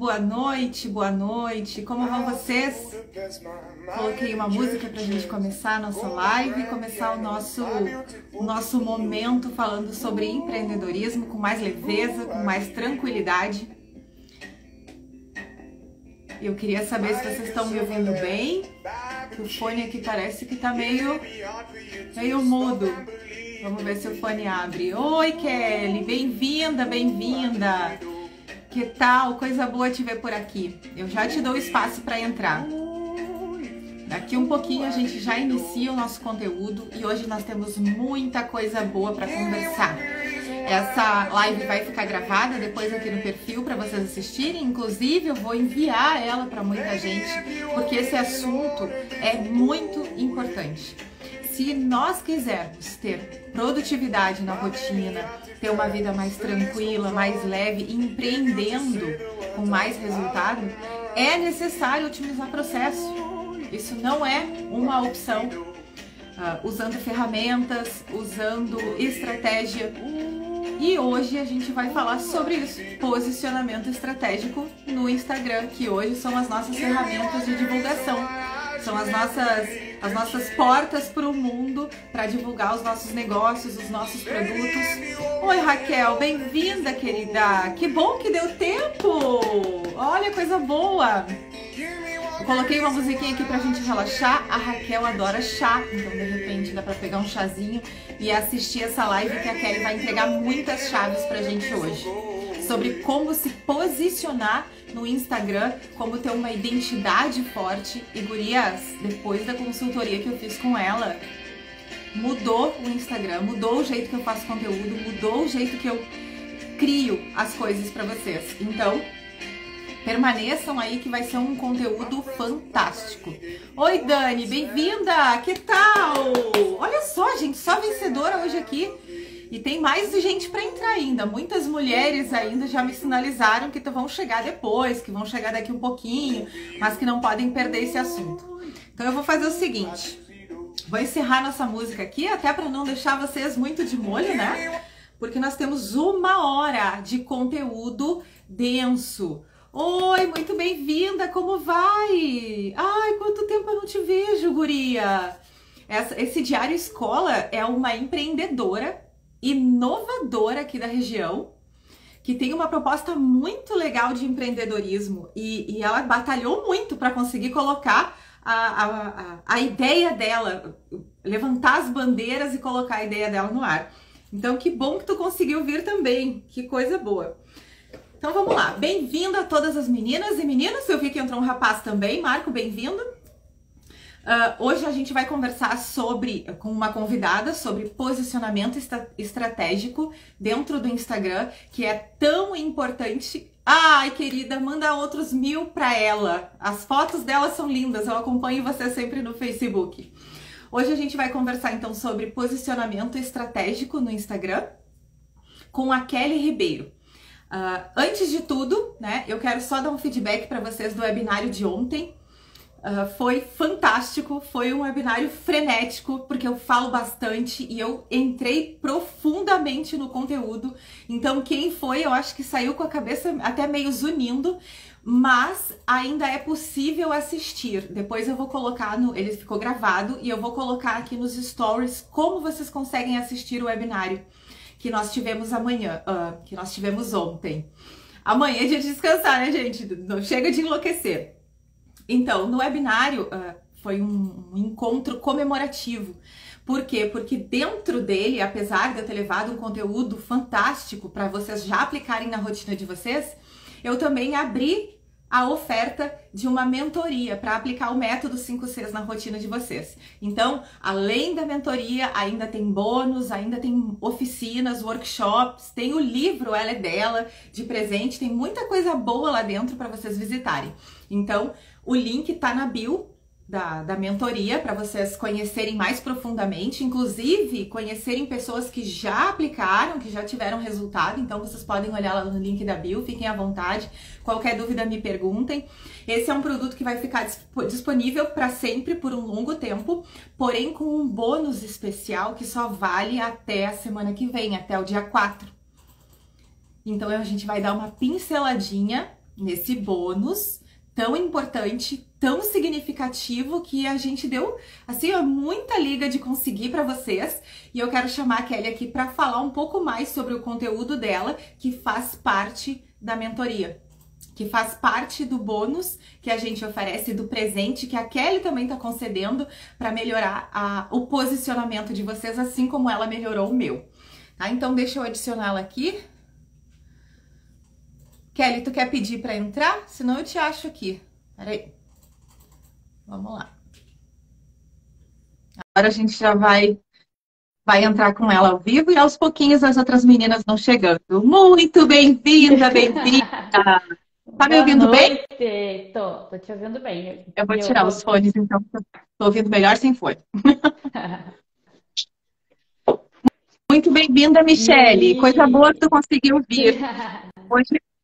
boa noite, como vão vocês? Coloquei uma música pra gente começar a nossa live, começar o nosso momento falando sobre empreendedorismo com mais leveza, com mais tranquilidade. Eu queria saber se vocês estão me ouvindo bem, o fone aqui parece que tá meio mudo. Vamos ver se o fone abre. Oi, Kelly, bem-vinda, bem-vinda. Que tal? Coisa boa te ver por aqui. Eu já te dou espaço para entrar. Daqui um pouquinho a gente já inicia o nosso conteúdo e hoje nós temos muita coisa boa para conversar. Essa live vai ficar gravada depois aqui no perfil para vocês assistirem. Inclusive, eu vou enviar ela para muita gente, porque esse assunto é muito importante. Se nós quisermos ter produtividade na rotina, ter uma vida mais tranquila, mais leve, empreendendo com mais resultado, é necessário otimizar o processo. Isso não é uma opção. Usando ferramentas, usando estratégia. E hoje a gente vai falar sobre isso, posicionamento estratégico no Instagram, que hoje são as nossas ferramentas de divulgação. São as nossas portas para o mundo, para divulgar os nossos negócios, os nossos produtos. Oi, Raquel, bem-vinda, querida. Que bom que deu tempo. Olha, coisa boa. Eu coloquei uma musiquinha aqui pra gente relaxar. A Raquel adora chá, então de repente dá pra pegar um chazinho e assistir essa live que a Kelly vai entregar muitas chaves pra gente hoje. Sobre como se posicionar no Instagram, como ter uma identidade forte. E gurias, depois da consultoria que eu fiz com ela, mudou o Instagram, mudou o jeito que eu faço conteúdo, mudou o jeito que eu crio as coisas pra vocês. Então, permaneçam aí que vai ser um conteúdo fantástico. Oi, Dani, bem-vinda! Que tal? Olha só, gente, só vencedora hoje aqui. E tem mais gente para entrar ainda. Muitas mulheres ainda já me sinalizaram que vão chegar depois, que vão chegar daqui um pouquinho, mas que não podem perder esse assunto. Então eu vou fazer o seguinte, vou encerrar nossa música aqui, até para não deixar vocês muito de molho, né? Porque nós temos 1 hora de conteúdo denso. Oi, muito bem-vinda, como vai? Ai, quanto tempo eu não te vejo, guria! Esse Diário Escola é uma empreendedora inovadora aqui da região, que tem uma proposta muito legal de empreendedorismo e ela batalhou muito para conseguir colocar a ideia dela, levantar as bandeiras e colocar a ideia dela no ar. Então, que bom que tu conseguiu vir também, que coisa boa! Então vamos lá, bem-vindo a todas as meninas e meninos, eu vi que entrou um rapaz também, Marco, bem-vindo. Hoje a gente vai conversar com uma convidada sobre posicionamento estratégico dentro do Instagram, que é tão importante. Ai, querida, manda outros 1000 para ela, as fotos dela são lindas, eu acompanho você sempre no Facebook. Hoje a gente vai conversar então sobre posicionamento estratégico no Instagram com a Kelly Ribeiro. Antes de tudo, né, eu quero só dar um feedback para vocês do webinário de ontem. Foi fantástico, foi um webinário frenético, porque eu falo bastante e eu entrei profundamente no conteúdo. Então quem foi, eu acho que saiu com a cabeça até meio zunindo, mas ainda é possível assistir. Depois eu vou colocar, ele ficou gravado e eu vou colocar aqui nos stories como vocês conseguem assistir o webinário que nós tivemos que nós tivemos ontem. Amanhã é dia de descansar, né, gente? Não chega de enlouquecer. Então, no webinário foi um encontro comemorativo. Por quê? Porque dentro dele, apesar de eu ter levado um conteúdo fantástico para vocês já aplicarem na rotina de vocês, eu também abri a oferta de uma mentoria para aplicar o método 5Cs na rotina de vocês. Então, além da mentoria, ainda tem bônus, ainda tem oficinas, workshops, tem o livro Ela é Dela de presente, tem muita coisa boa lá dentro para vocês visitarem. Então, o link tá na bio da mentoria para vocês conhecerem mais profundamente, inclusive conhecerem pessoas que já aplicaram, que já tiveram resultado, então vocês podem olhar lá no link da bio, fiquem à vontade, qualquer dúvida me perguntem. Esse é um produto que vai ficar disponível para sempre, por um longo tempo, porém com um bônus especial que só vale até a semana que vem, até o dia 4. Então a gente vai dar uma pinceladinha nesse bônus tão importante, tão significativo, que a gente deu, assim, muita liga de conseguir para vocês. E eu quero chamar a Kelly aqui para falar um pouco mais sobre o conteúdo dela, que faz parte da mentoria, que faz parte do bônus que a gente oferece, do presente que a Kelly também está concedendo para melhorar o posicionamento de vocês, assim como ela melhorou o meu. Tá? Então, deixa eu adicioná-la aqui. Kelly, tu quer pedir para entrar? Senão eu te acho aqui. Peraí. Vamos lá. Agora a gente já vai entrar com ela ao vivo e aos pouquinhos as outras meninas vão chegando. Muito bem-vinda, bem-vinda! Tá me ouvindo bem? Tô te ouvindo bem. Eu vou tirar os fones, então, tô ouvindo melhor sem fone. Muito bem-vinda, Michele. Coisa boa que tu conseguiu vir.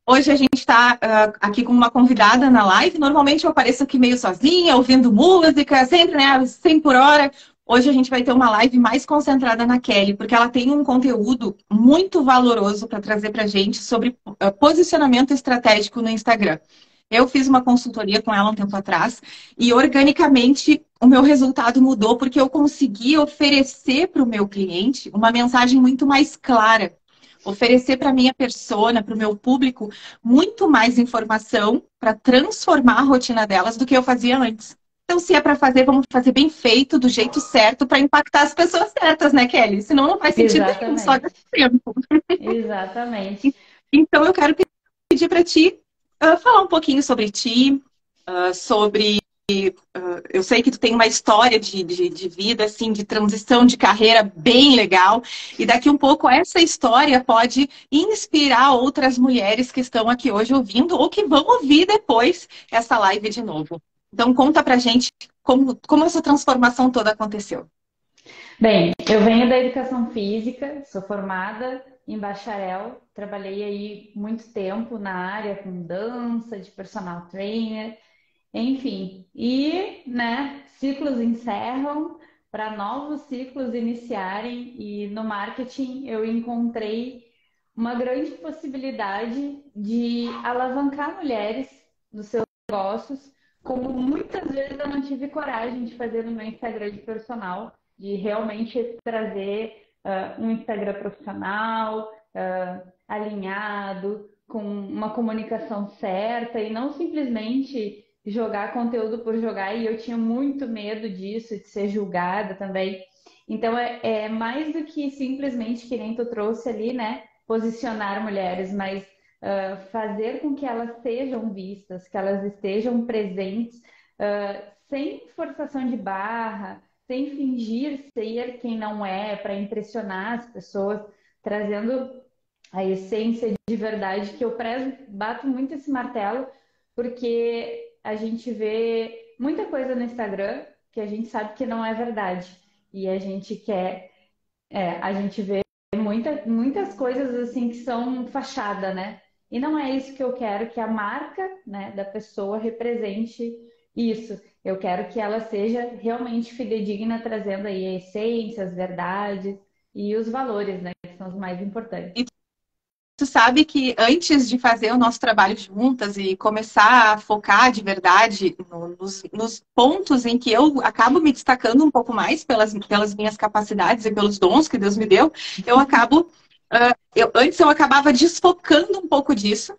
Hoje a gente está aqui com uma convidada na live. Normalmente eu apareço aqui meio sozinha, ouvindo música, sempre, né, 100 por hora. Hoje a gente vai ter uma live mais concentrada na Kelly, porque ela tem um conteúdo muito valoroso para trazer para a gente sobre posicionamento estratégico no Instagram. Eu fiz uma consultoria com ela um tempo atrás e, organicamente, o meu resultado mudou porque eu consegui oferecer para o meu cliente uma mensagem muito mais clara. Oferecer para a minha persona, para o meu público, muito mais informação para transformar a rotina delas do que eu fazia antes. Então, se é para fazer, vamos fazer bem feito, do jeito certo, para impactar as pessoas certas, né, Kelly? Senão não faz sentido nenhum, só desse tempo. Exatamente. Então, eu quero pedir para ti falar um pouquinho sobre ti, sobre... eu sei que tu tem uma história de vida, assim, de transição de carreira bem legal. E daqui um pouco essa história pode inspirar outras mulheres que estão aqui hoje ouvindo ou que vão ouvir depois essa live de novo. Então conta pra gente como essa transformação toda aconteceu. Bem, eu venho da educação física, sou formada em bacharel, trabalhei aí muito tempo na área com dança, de personal trainer. Enfim, e, né, ciclos encerram para novos ciclos iniciarem e no marketing eu encontrei uma grande possibilidade de alavancar mulheres nos seus negócios, como muitas vezes eu não tive coragem de fazer no meu Instagram de personal, de realmente trazer um Instagram profissional, alinhado, com uma comunicação certa e não simplesmente jogar conteúdo por jogar, e eu tinha muito medo disso, de ser julgada também. Então, é mais do que simplesmente, que nem tu trouxe ali, né? Posicionar mulheres, mas fazer com que elas sejam vistas, que elas estejam presentes, sem forçação de barra, sem fingir ser quem não é, para impressionar as pessoas, trazendo a essência de verdade, que eu prezo, bato muito esse martelo, porque a gente vê muita coisa no Instagram que a gente sabe que não é verdade. E a gente a gente vê muitas coisas assim que são fachada, né? E não é isso que eu quero que a marca, né, da pessoa represente isso. Eu quero que ela seja realmente fidedigna, trazendo aí a essência, as verdades e os valores, né, que são os mais importantes. Tu sabe que antes de fazer o nosso trabalho juntas e começar a focar de verdade nos pontos em que eu acabo me destacando um pouco mais pelas minhas capacidades e pelos dons que Deus me deu, eu acabo... antes eu acabava desfocando um pouco disso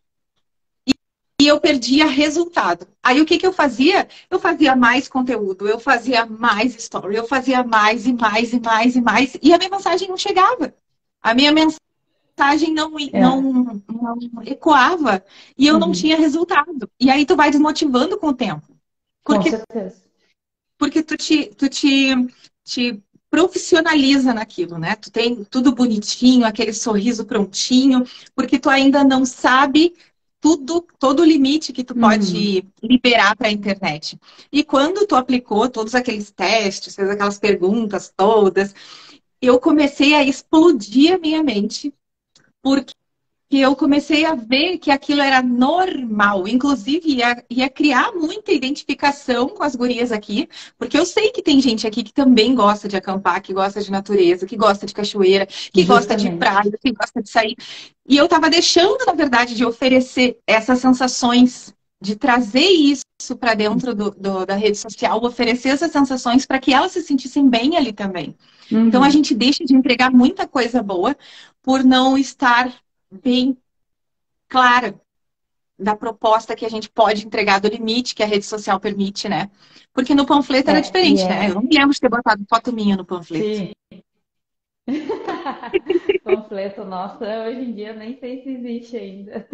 e eu perdia resultado. Aí o que eu fazia? Eu fazia mais conteúdo, eu fazia mais story, eu fazia mais e mais e mais e mais, e a minha mensagem não chegava. A minha mensagem não ecoava e eu não tinha resultado. E aí tu vai desmotivando com o tempo. Porque, com certeza. Porque tu te profissionaliza naquilo, né? Tu tem tudo bonitinho, aquele sorriso prontinho, porque tu ainda não sabe todo o limite que tu pode liberar para a internet. E quando tu aplicou todos aqueles testes, fez aquelas perguntas todas, eu comecei a explodir a minha mente, porque que eu comecei a ver que aquilo era normal. Inclusive, ia criar muita identificação com as gurias aqui, porque eu sei que tem gente aqui que também gosta de acampar, que gosta de natureza, que gosta de cachoeira, que gosta de Justamente. praia, que gosta de sair. E eu estava deixando, na verdade, de oferecer essas sensações, de trazer isso para dentro da rede social, oferecer essas sensações para que elas se sentissem bem ali também. Então, a Uhum. gente deixa de entregar muita coisa boa por não estar bem clara da proposta que a gente pode entregar, do limite que a rede social permite, né? Porque no panfleto era E diferente, né? Eu não me lembro de ter botado foto minha no panfleto. sim. Panfleto, nossa, hoje em dia nem sei se existe ainda.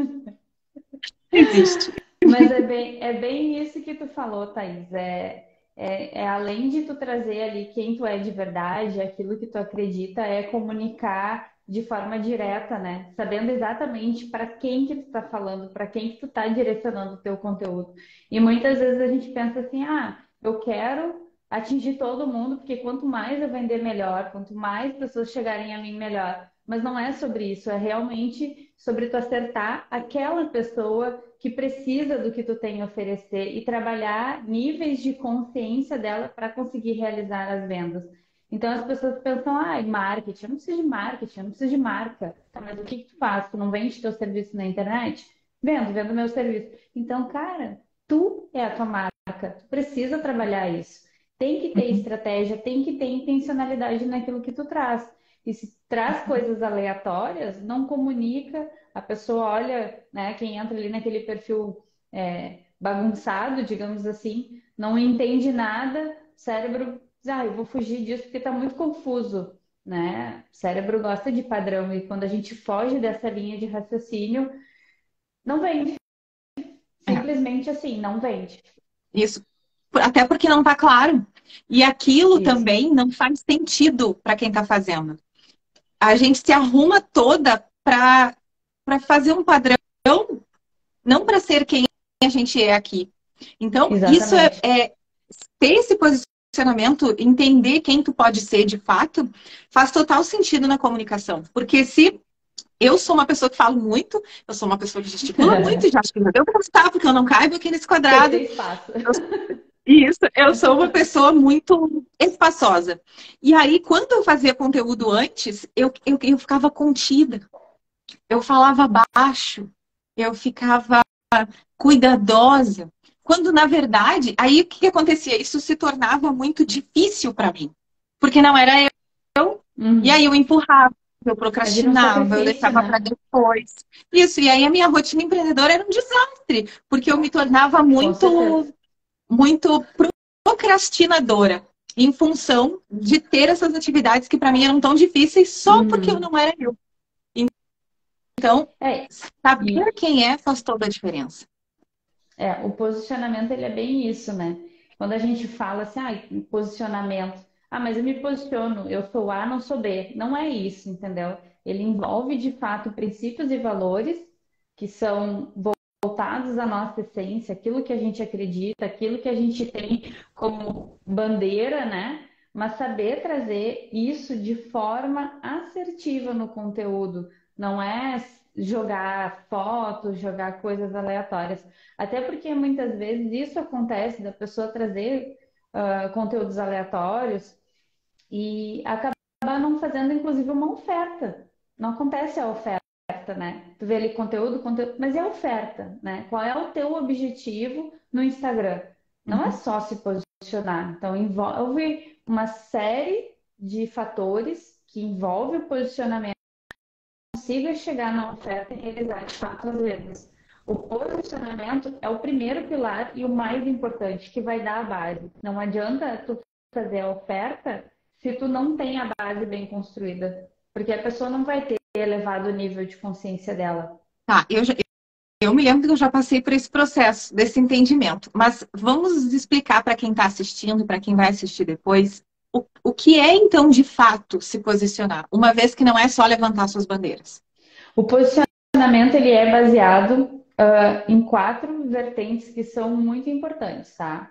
Existe. Mas é bem isso que tu falou, Thaís. É além de tu trazer ali quem tu é de verdade, aquilo que tu acredita, é comunicar de forma direta, né? Sabendo exatamente para quem que tu tá falando, para quem que tu tá direcionando o teu conteúdo. E muitas vezes a gente pensa assim, ah, eu quero atingir todo mundo, porque quanto mais eu vender melhor, quanto mais pessoas chegarem a mim melhor. Mas não é sobre isso, é realmente sobre tu acertar aquela pessoa que precisa do que tu tem a oferecer e trabalhar níveis de consciência dela para conseguir realizar as vendas. Então as pessoas pensam, ah, marketing, eu não preciso de marketing, eu não preciso de marca. Tá, mas o que que tu faz? Tu não vende teu serviço na internet? Vendo meu serviço. Então, cara, tu é a tua marca, tu precisa trabalhar isso. Tem que ter Uhum. estratégia, tem que ter intencionalidade naquilo que tu traz. E se traz coisas aleatórias, não comunica, a pessoa olha, né, quem entra ali naquele perfil bagunçado, digamos assim, não entende nada, o cérebro diz, ah, eu vou fugir disso porque está muito confuso, né? O cérebro gosta de padrão e quando a gente foge dessa linha de raciocínio, não vende. É, Simplesmente assim, não vende. isso. Até porque não está claro. E aquilo Isso. também não faz sentido para quem está fazendo. A gente se arruma toda para fazer um padrão, não para ser quem a gente é aqui. Então, isso Exatamente. ter esse posicionamento, entender quem tu pode ser de fato, faz total sentido na comunicação. Porque se eu sou uma pessoa que falo muito, eu sou uma pessoa que gesticula muito, e já acho que já deu para estar, porque eu não caibo aqui nesse Tem que quadrado. ter espaço. Isso, eu sou uma pessoa muito espaçosa. E aí, quando eu fazia conteúdo antes, eu ficava contida, eu falava baixo, eu ficava cuidadosa. Quando, na verdade, aí o que acontecia? Isso se tornava muito difícil para mim. Porque não era eu. E aí Uhum. eu empurrava, eu Vira um procrastinava, eu sacrifício, deixava para né? depois. Isso, e aí a minha rotina empreendedora era um desastre, porque eu me tornava Com certeza. muito procrastinadora em função de ter essas atividades que para mim eram tão difíceis só porque eu Uhum. não era eu. Então, É, saber e quem é faz toda a diferença. o posicionamento ele é bem isso, né? Quando a gente fala assim, ah, posicionamento, ah, mas eu me posiciono, eu sou A, não sou B. Não é isso, entendeu? Ele envolve de fato princípios e valores que são voltados à nossa essência, aquilo que a gente acredita, aquilo que a gente tem como bandeira, né? Mas saber trazer isso de forma assertiva no conteúdo, não é jogar fotos, jogar coisas aleatórias. Até porque muitas vezes isso acontece da pessoa trazer conteúdos aleatórios e acabar não fazendo, inclusive, uma oferta. Não acontece a oferta, né? Tu vê ali conteúdo, mas é oferta, né? Qual é o teu objetivo no Instagram? Não é Uhum. só se posicionar. Então, envolve uma série de fatores que envolve o posicionamento consiga chegar na oferta e realizar de fato as vendas. O posicionamento é o primeiro pilar e o mais importante, que vai dar a base. Não adianta tu fazer a oferta se tu não tem a base bem construída, porque a pessoa não vai ter elevado o nível de consciência dela. Tá, eu me lembro que eu já passei por esse processo, desse entendimento. Mas vamos explicar para quem está assistindo, para quem vai assistir depois, o que é então de fato se posicionar, uma vez que não é só levantar suas bandeiras. O posicionamento ele é baseado em quatro vertentes que são muito importantes, tá?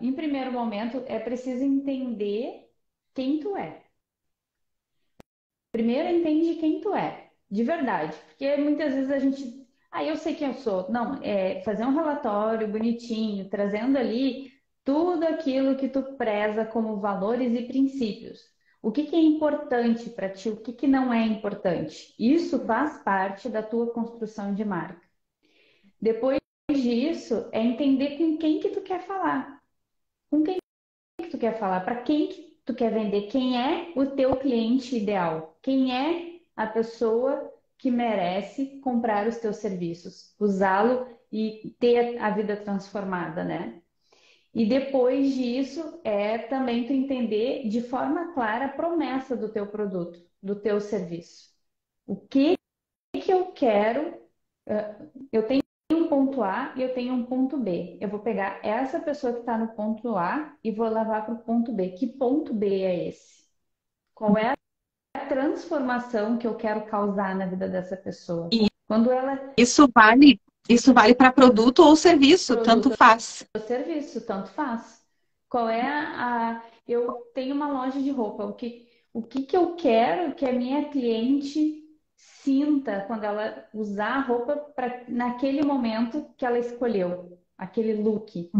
Em primeiro momento, é preciso entender quem tu é. Primeiro entende quem tu é. de verdade. Porque muitas vezes a gente, eu sei quem eu sou. Não, é fazer um relatório bonitinho, trazendo ali tudo aquilo que tu preza como valores e princípios. O que que é importante para ti, o que que não é importante. Isso faz parte da tua construção de marca. Depois disso, é entender com quem que tu quer falar. Com quem que tu quer falar? Para quem que tu quer vender? Quem é o teu cliente ideal? Quem é a pessoa que merece comprar os teus serviços, usá-lo e ter a vida transformada, né? E depois disso é também tu entender de forma clara a promessa do teu produto, do teu serviço. O que que eu quero? Eu tenho um ponto A e eu tenho um ponto B. Eu vou pegar essa pessoa que está no ponto A e vou levar para o ponto B. Que ponto B é esse? Qual é a transformação que eu quero causar na vida dessa pessoa? E Quando ela isso vale para produto ou serviço, tanto produto faz. ou serviço, tanto faz. Qual é eu tenho uma loja de roupa. O que que eu quero que a minha cliente sinta quando ela usar a roupa naquele momento que ela escolheu, aquele look?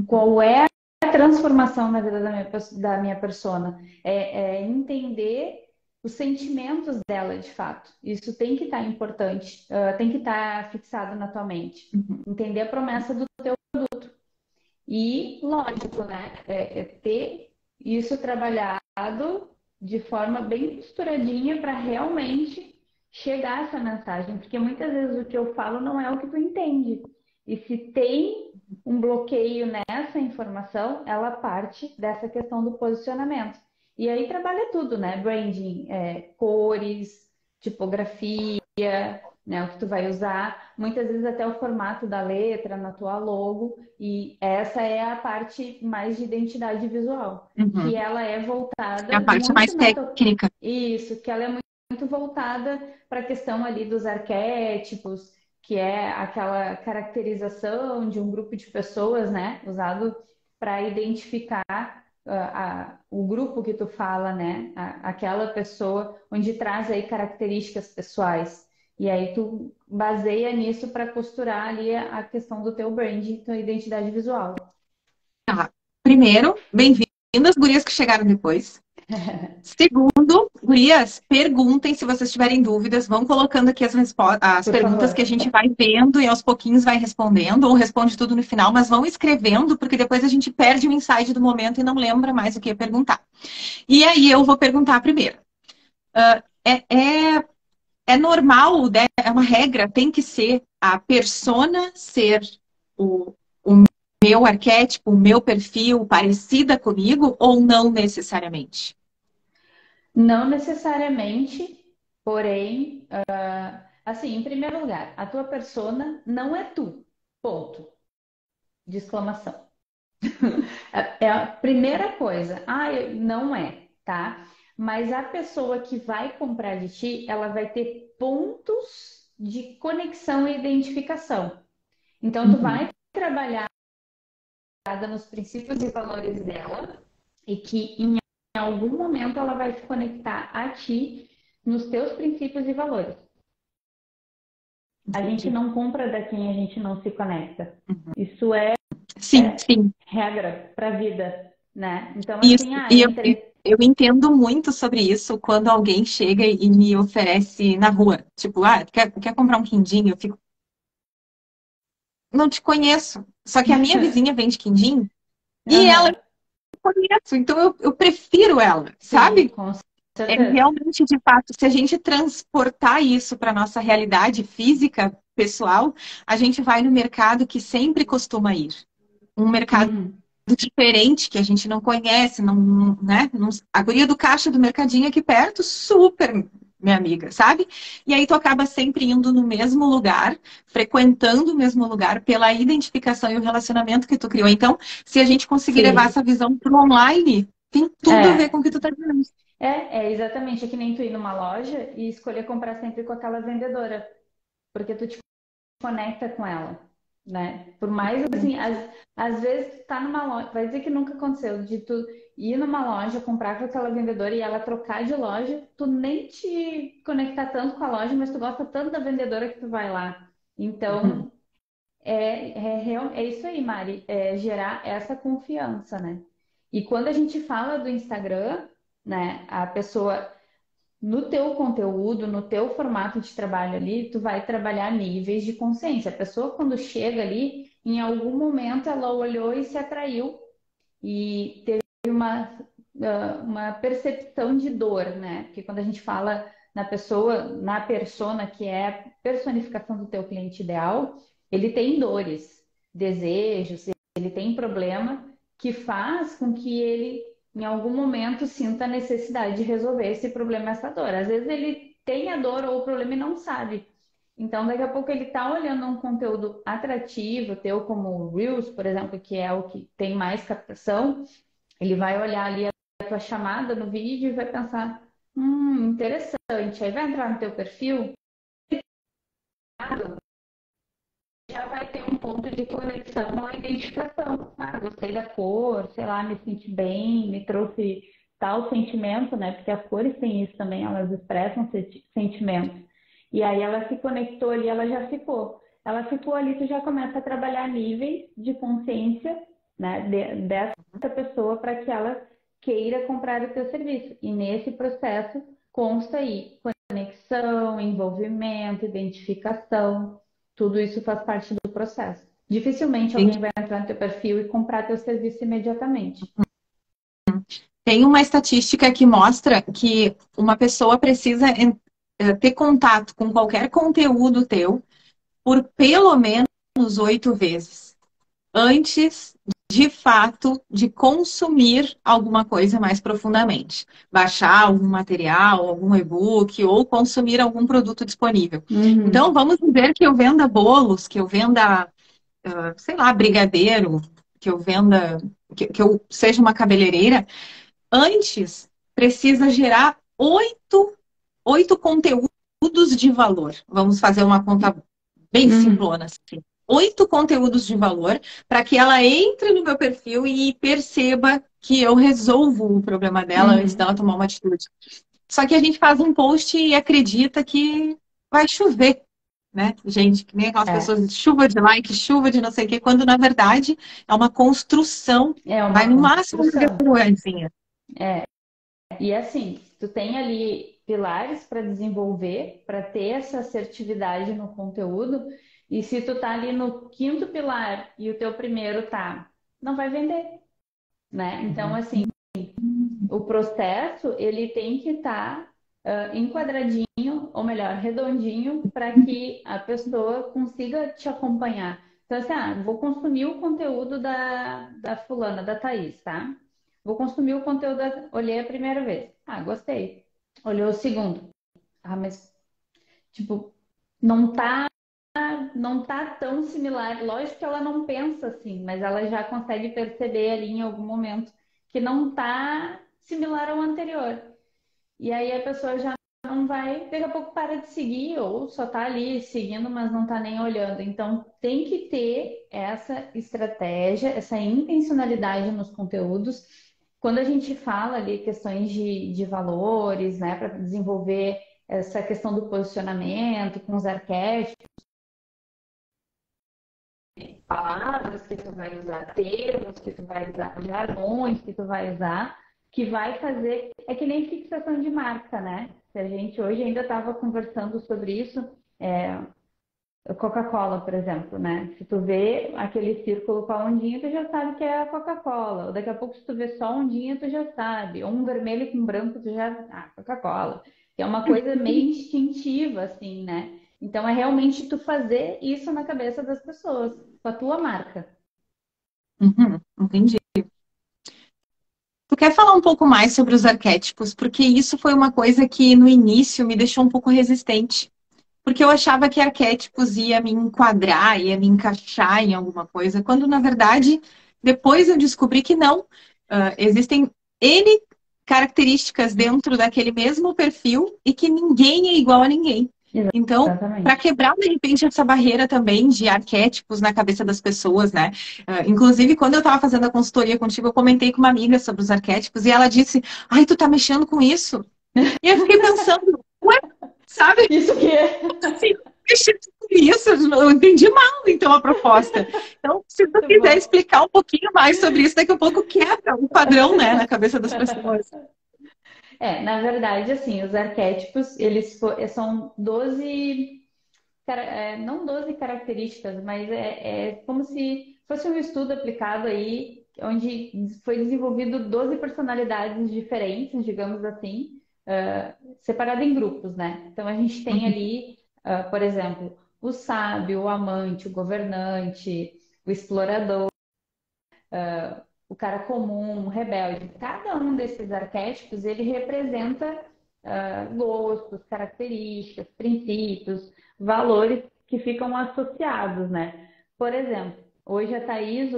Qual é a transformação na vida da minha persona? É entender os sentimentos dela de fato. Isso tem que estar importante, tem que estar fixado na tua mente. Entender a promessa do teu produto. E, lógico, né? Ter isso trabalhado de forma bem costuradinha para realmente chegar a essa mensagem. Porque muitas vezes o que eu falo não é o que tu entende. E se tem um bloqueio nessa informação, ela parte dessa questão do posicionamento. E aí trabalha tudo, né? Branding, cores, tipografia, né? O que tu vai usar, muitas vezes até o formato da letra na tua logo, e essa é a parte mais de identidade visual, Uhum. que ela é É a voltada parte mais muito técnica. isso, que ela é muito voltada para a questão ali dos arquétipos, que é aquela caracterização de um grupo de pessoas, né, usado para identificar o grupo que tu fala, né, aquela pessoa onde traz aí características pessoais. E aí tu baseia nisso para costurar ali a questão do teu branding, tua identidade visual. Tá. Primeiro, bem-vindas, gurias que chegaram depois. Segundo, gurias, perguntem se vocês tiverem dúvidas, vão colocando aqui as Por perguntas favor. que a gente vai vendo e aos pouquinhos vai respondendo, ou responde tudo no final, mas vão escrevendo, porque depois a gente perde o insight do momento e não lembra mais o que ia perguntar. E aí eu vou perguntar primeiro. É, é, é normal, né? É uma regra, tem que ser a persona ser o meu arquétipo, o meu perfil, parecida comigo, ou não necessariamente? Não necessariamente, porém, assim, em primeiro lugar, a tua persona não é tu. Ponto. De exclamação. É a primeira coisa. Não é, tá? Mas a pessoa que vai comprar de ti, ela vai ter pontos de conexão e identificação. Então, tu Uhum. vai trabalhar nos princípios e valores dela e que em algum momento ela vai se conectar a ti nos teus princípios e valores. A gente Entendi. não compra da quem a gente não se conecta. Isso é Sim, sim. regra para a vida, né? Então, Isso. assim, E entre. eu entendo muito sobre isso quando alguém chega e me oferece na rua. Tipo, quer comprar um quindim? Eu fico, não te conheço. Só que a minha vizinha vende quindim e ela Aham. me conhece. Então eu prefiro ela, Sim, sabe? com É certeza. realmente, de fato, se a gente transportar isso para nossa realidade física, pessoal, a gente vai no mercado que sempre costuma ir. Um mercado Uhum. diferente que a gente não conhece, né? A guria do caixa do mercadinho aqui perto, super minha amiga, sabe? E aí tu acaba sempre indo no mesmo lugar, frequentando o mesmo lugar pela identificação e o relacionamento que tu criou. Então, se a gente conseguir levar Sim. essa visão para o online, tem tudo a ver com É, o que tu tá dizendo. é exatamente. É que nem tu ir numa loja e escolher comprar sempre com aquela vendedora, porque tu te conecta com ela. né? Por mais assim, às vezes tu tá numa loja, vai dizer que nunca aconteceu, de tu ir numa loja, comprar com aquela vendedora e ela trocar de loja, tu nem te conectar tanto com a loja, mas tu gosta tanto da vendedora que tu vai lá. Uhum. Então, é isso aí, Mari, é gerar essa confiança, né? E quando a gente fala do Instagram, né, a pessoa no teu conteúdo, no teu formato de trabalho ali, tu vai trabalhar níveis de consciência. A pessoa quando chega ali, em algum momento ela olhou e se atraiu e teve uma percepção de dor, né? Porque quando a gente fala na pessoa, na persona, que é a personificação do teu cliente ideal, ele tem dores, desejos, ele tem problema que faz com que ele, em algum momento, sinta a necessidade de resolver esse problema, essa dor. Às vezes ele tem a dor ou o problema e não sabe. Então, daqui a pouco ele está olhando um conteúdo atrativo, teu como o Reels, por exemplo, que é o que tem mais captação, ele vai olhar ali a tua chamada no vídeo e vai pensar, interessante. Aí vai entrar no teu perfil, já vai ter um ponto de conexão ou identificação. Ah, gostei da cor, sei lá, me senti bem, me trouxe tal sentimento, né? Porque as cores têm isso também, elas expressam sentimentos. E aí ela se conectou ali, ela já ficou. Ela ficou ali, tu já começa a trabalhar níveis de consciência, né, dessa pessoa para que ela queira comprar o teu serviço. E nesse processo consta aí conexão, envolvimento, identificação. Tudo isso faz parte do processo. Dificilmente alguém vai entrar no teu perfil e comprar teu serviço imediatamente. Tem uma estatística que mostra que uma pessoa precisa ter contato com qualquer conteúdo teu por pelo menos 8 vezes antes, de fato, de consumir alguma coisa mais profundamente. Baixar algum material, algum e-book ou consumir algum produto disponível. Uhum. Então, vamos dizer que eu venda bolos, que eu venda, sei lá, brigadeiro, que eu venda, que eu seja uma cabeleireira. Antes, precisa gerar oito conteúdos de valor. Vamos fazer uma conta bem Uhum. simplona, assim. 8 conteúdos de valor para que ela entre no meu perfil e perceba que eu resolvo o problema dela antes Uhum. dela tomar uma atitude. Só que a gente faz um post e acredita que vai chover, né? Gente, que nem aquelas É, pessoas, chuva de like, chuva de não sei o quê, quando na verdade é uma construção, é vai uma no máximo uma construção. vergonhazinha. É. E assim, tu tem ali pilares para desenvolver, para ter essa assertividade no conteúdo, e se tu tá ali no quinto pilar e o teu primeiro tá, não vai vender, né? Então, assim, o processo ele tem que estar enquadradinho, ou melhor, redondinho, para que a pessoa consiga te acompanhar. Então, assim, vou consumir o conteúdo da fulana, da Thaís, tá? Vou consumir o conteúdo, olhei a primeira vez. Ah, gostei. Olhou o segundo. Ah, mas, tipo, não tá, não tá tão similar. Lógico que ela não pensa assim, mas ela já consegue perceber ali em algum momento que não tá similar ao anterior. E aí a pessoa já não vai, daqui a pouco para de seguir, ou só tá ali seguindo, mas não tá nem olhando. Então tem que ter essa estratégia, essa intencionalidade nos conteúdos. Quando a gente fala ali questões de valores, né, para desenvolver essa questão do posicionamento com os arquétipos, palavras que tu vai usar, termos que tu vai usar, jargões que tu vai usar, que vai fazer. É que nem fixação de marca, né? Se a gente hoje ainda estava conversando sobre isso, Coca-Cola, por exemplo, né? Se tu vê aquele círculo com a ondinha, tu já sabe que é a Coca-Cola. Ou daqui a pouco, se tu vê só a ondinha, tu já sabe. Ou um vermelho com branco, tu já. Ah, Coca-Cola. Que é uma coisa meio instintiva, assim, né? Então, é realmente tu fazer isso na cabeça das pessoas, com a tua marca. Uhum, entendi. Tu quer falar um pouco mais sobre os arquétipos? Porque isso foi uma coisa que no início me deixou um pouco resistente. Porque eu achava que arquétipos ia me enquadrar, ia me encaixar em alguma coisa, quando na verdade, depois eu descobri que não. Existem N características dentro daquele mesmo perfil e que ninguém é igual a ninguém. Então, para Exatamente. quebrar, de repente, essa barreira também de arquétipos na cabeça das pessoas, né? Inclusive, quando eu estava fazendo a consultoria contigo, eu comentei com uma amiga sobre os arquétipos e ela disse: Ai, tu tá mexendo com isso? E eu fiquei pensando, ué, sabe? Isso que é. Assim, mexendo com isso, eu entendi mal, então, a proposta. Então, se tu Muito quiser bom. explicar um pouquinho mais sobre isso, daqui a pouco quebra o padrão, né, na cabeça das pessoas. Na verdade, assim, os arquétipos, são 12 não 12 características, mas é como se fosse um estudo aplicado aí, onde foi desenvolvido 12 personalidades diferentes, digamos assim, separado em grupos, né? Então a gente tem Uhum. ali, por exemplo, o sábio, o amante, o governante, o explorador, o cara comum, o rebelde. Cada um desses arquétipos, ele representa gostos, características, princípios, valores que ficam associados, né? Por exemplo, hoje a Thaís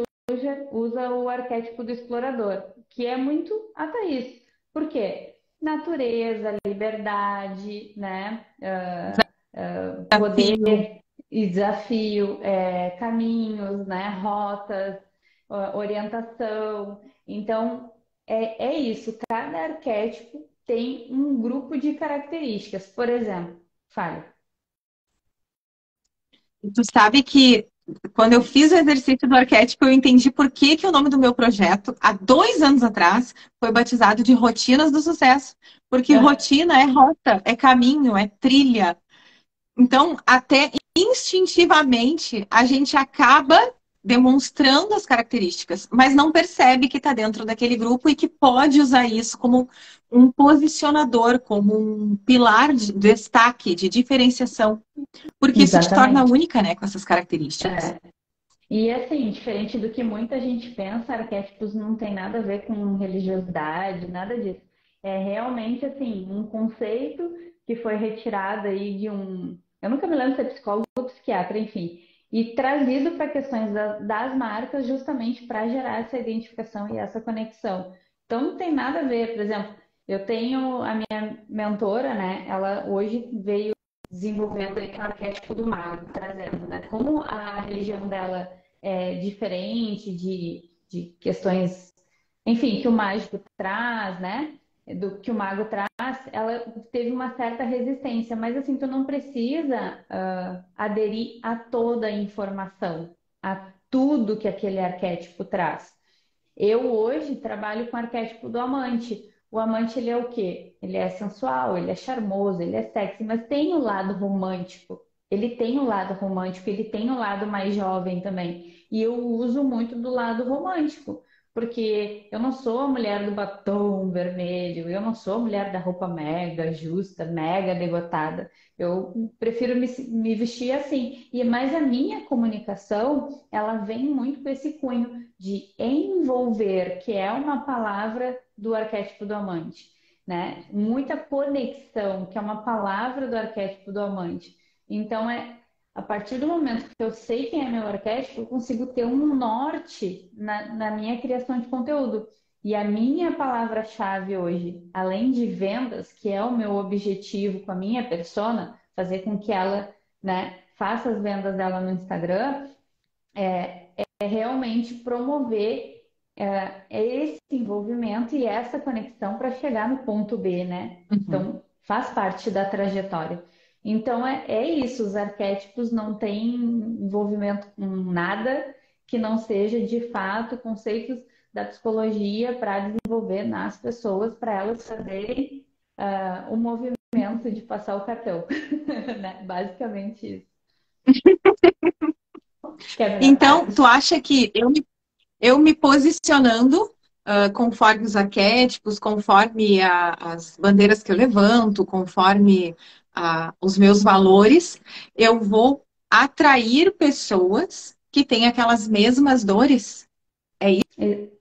usa o arquétipo do explorador, que é muito a Thaís. Por quê? Natureza, liberdade, né? Poder Desafio. e desafio, caminhos, né? Rotas, orientação. Então, é isso. Cada arquétipo tem um grupo de características. Por exemplo, fale. Tu sabe que quando eu fiz o exercício do arquétipo, eu entendi por que que o nome do meu projeto, há 2 anos atrás, foi batizado de Rotinas do Sucesso. Porque rotina é rota, é caminho, é trilha. Então, até instintivamente, a gente acaba demonstrando as características, mas não percebe que está dentro daquele grupo e que pode usar isso como um posicionador, como um pilar de destaque, de diferenciação, porque isso te torna Exatamente. única, né, com essas características. E assim, diferente do que muita gente pensa, arquétipos não tem nada a ver com religiosidade, nada disso. É realmente assim, um conceito que foi retirado aí de um. Eu nunca me lembro se é psicólogo ou psiquiatra, enfim, e trazido para questões das marcas justamente para gerar essa identificação e essa conexão. Então não tem nada a ver, por exemplo, eu tenho a minha mentora, né? Ela hoje veio desenvolvendo aí o arquétipo do mago, trazendo, né? Como a religião dela diferente de questões, enfim, que o mágico traz, né? Do que o mago traz, ela teve uma certa resistência, mas assim, tu não precisa aderir a toda a informação, a tudo que aquele arquétipo traz. Eu hoje trabalho com o arquétipo do amante. O amante, ele é o quê? Ele é sensual, ele é charmoso, ele é sexy, mas tem o lado romântico. Ele tem o lado romântico, ele tem o lado mais jovem também. E eu uso muito do lado romântico, porque eu não sou a mulher do batom vermelho, eu não sou a mulher da roupa mega justa, mega degotada. Eu prefiro me vestir assim. E mais a minha comunicação, ela vem muito com esse cunho de envolver, que é uma palavra do arquétipo do amante, né? Muita conexão, que é uma palavra do arquétipo do amante. Então, a partir do momento que eu sei quem é meu arquétipo, eu consigo ter um norte na minha criação de conteúdo. E a minha palavra-chave hoje, além de vendas, que é o meu objetivo com a minha persona, fazer com que ela, né, faça as vendas dela no Instagram, é realmente promover esse envolvimento e essa conexão para chegar no ponto B, né? Uhum. Então, faz parte da trajetória. Então, é isso, os arquétipos não têm envolvimento com nada que não seja, de fato, conceitos da psicologia para desenvolver nas pessoas, para elas fazerem o movimento de passar o cartão, né? Basicamente isso. Quebra Então, tu galhos. acha que eu me posicionando conforme os arquétipos, conforme as bandeiras que eu levanto, conforme os meus valores, eu vou atrair pessoas que têm aquelas mesmas dores. É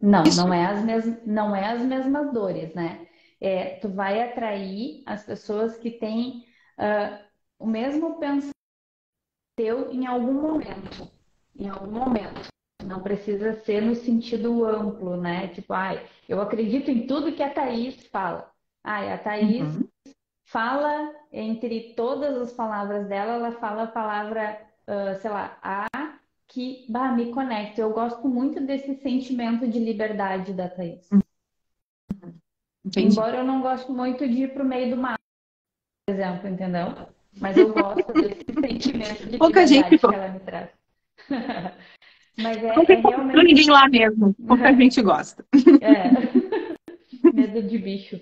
Não, isso? não é as mesmas dores, né? Tu vai atrair as pessoas que têm o mesmo pensamento teu em algum momento. Em algum momento. Não precisa ser no sentido amplo, né? Tipo, eu acredito em tudo que a Thaís fala. A Thaís Uhum. fala entre todas as palavras dela, ela fala a palavra, sei lá, a que me conecta. Eu gosto muito desse sentimento de liberdade da Thaís. Entendi. Embora eu não goste muito de ir para o meio do mar, por exemplo, entendeu? Mas eu gosto desse sentimento de Pouca gente liberdade que gosta. ela me traz. Mas Não tem é ninguém realmente. lá mesmo. Pouca gente gosta. É, medo de bicho.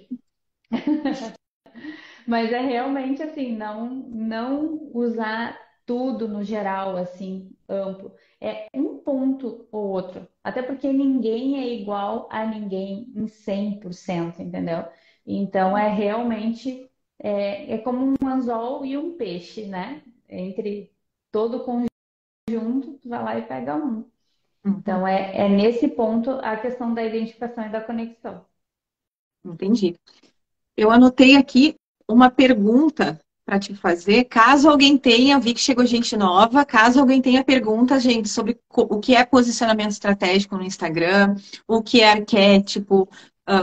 Mas é realmente assim, não usar tudo no geral, assim, amplo. É um ponto ou outro. Até porque ninguém é igual a ninguém em 100%, entendeu? Então é realmente é como um anzol e um peixe, né? Entre todo o conjunto, tu vai lá e pega um. Uhum, Então é nesse ponto a questão da identificação e da conexão. entendi. Eu anotei aqui uma pergunta para te fazer, caso alguém tenha, vi que chegou gente nova, caso alguém tenha perguntas, gente, sobre o que é posicionamento estratégico no Instagram, o que é arquétipo,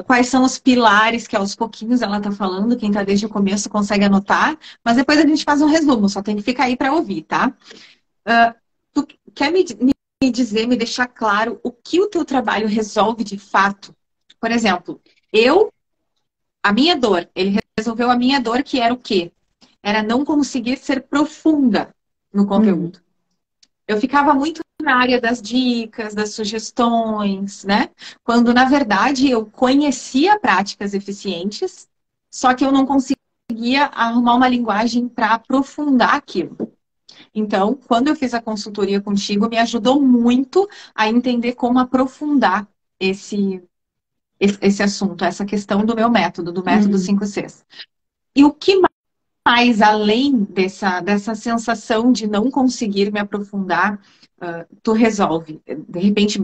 quais são os pilares que aos pouquinhos ela está falando, quem está desde o começo consegue anotar, mas depois a gente faz um resumo, só tem que ficar aí para ouvir, tá? Tu quer me dizer, me deixar claro o que o teu trabalho resolve de fato? Por exemplo, a minha dor, ele resolveu a minha dor, que era o quê? Era não conseguir ser profunda no Uhum. conteúdo. Eu ficava muito na área das dicas, das sugestões, né? Quando, na verdade, eu conhecia práticas eficientes, só que eu não conseguia arrumar uma linguagem para aprofundar aquilo. Então, quando eu fiz a consultoria contigo, me ajudou muito a entender como aprofundar esse assunto, essa questão do método Uhum. 5Cs. E o que mais, além dessa sensação de não conseguir me aprofundar, tu resolve? De repente,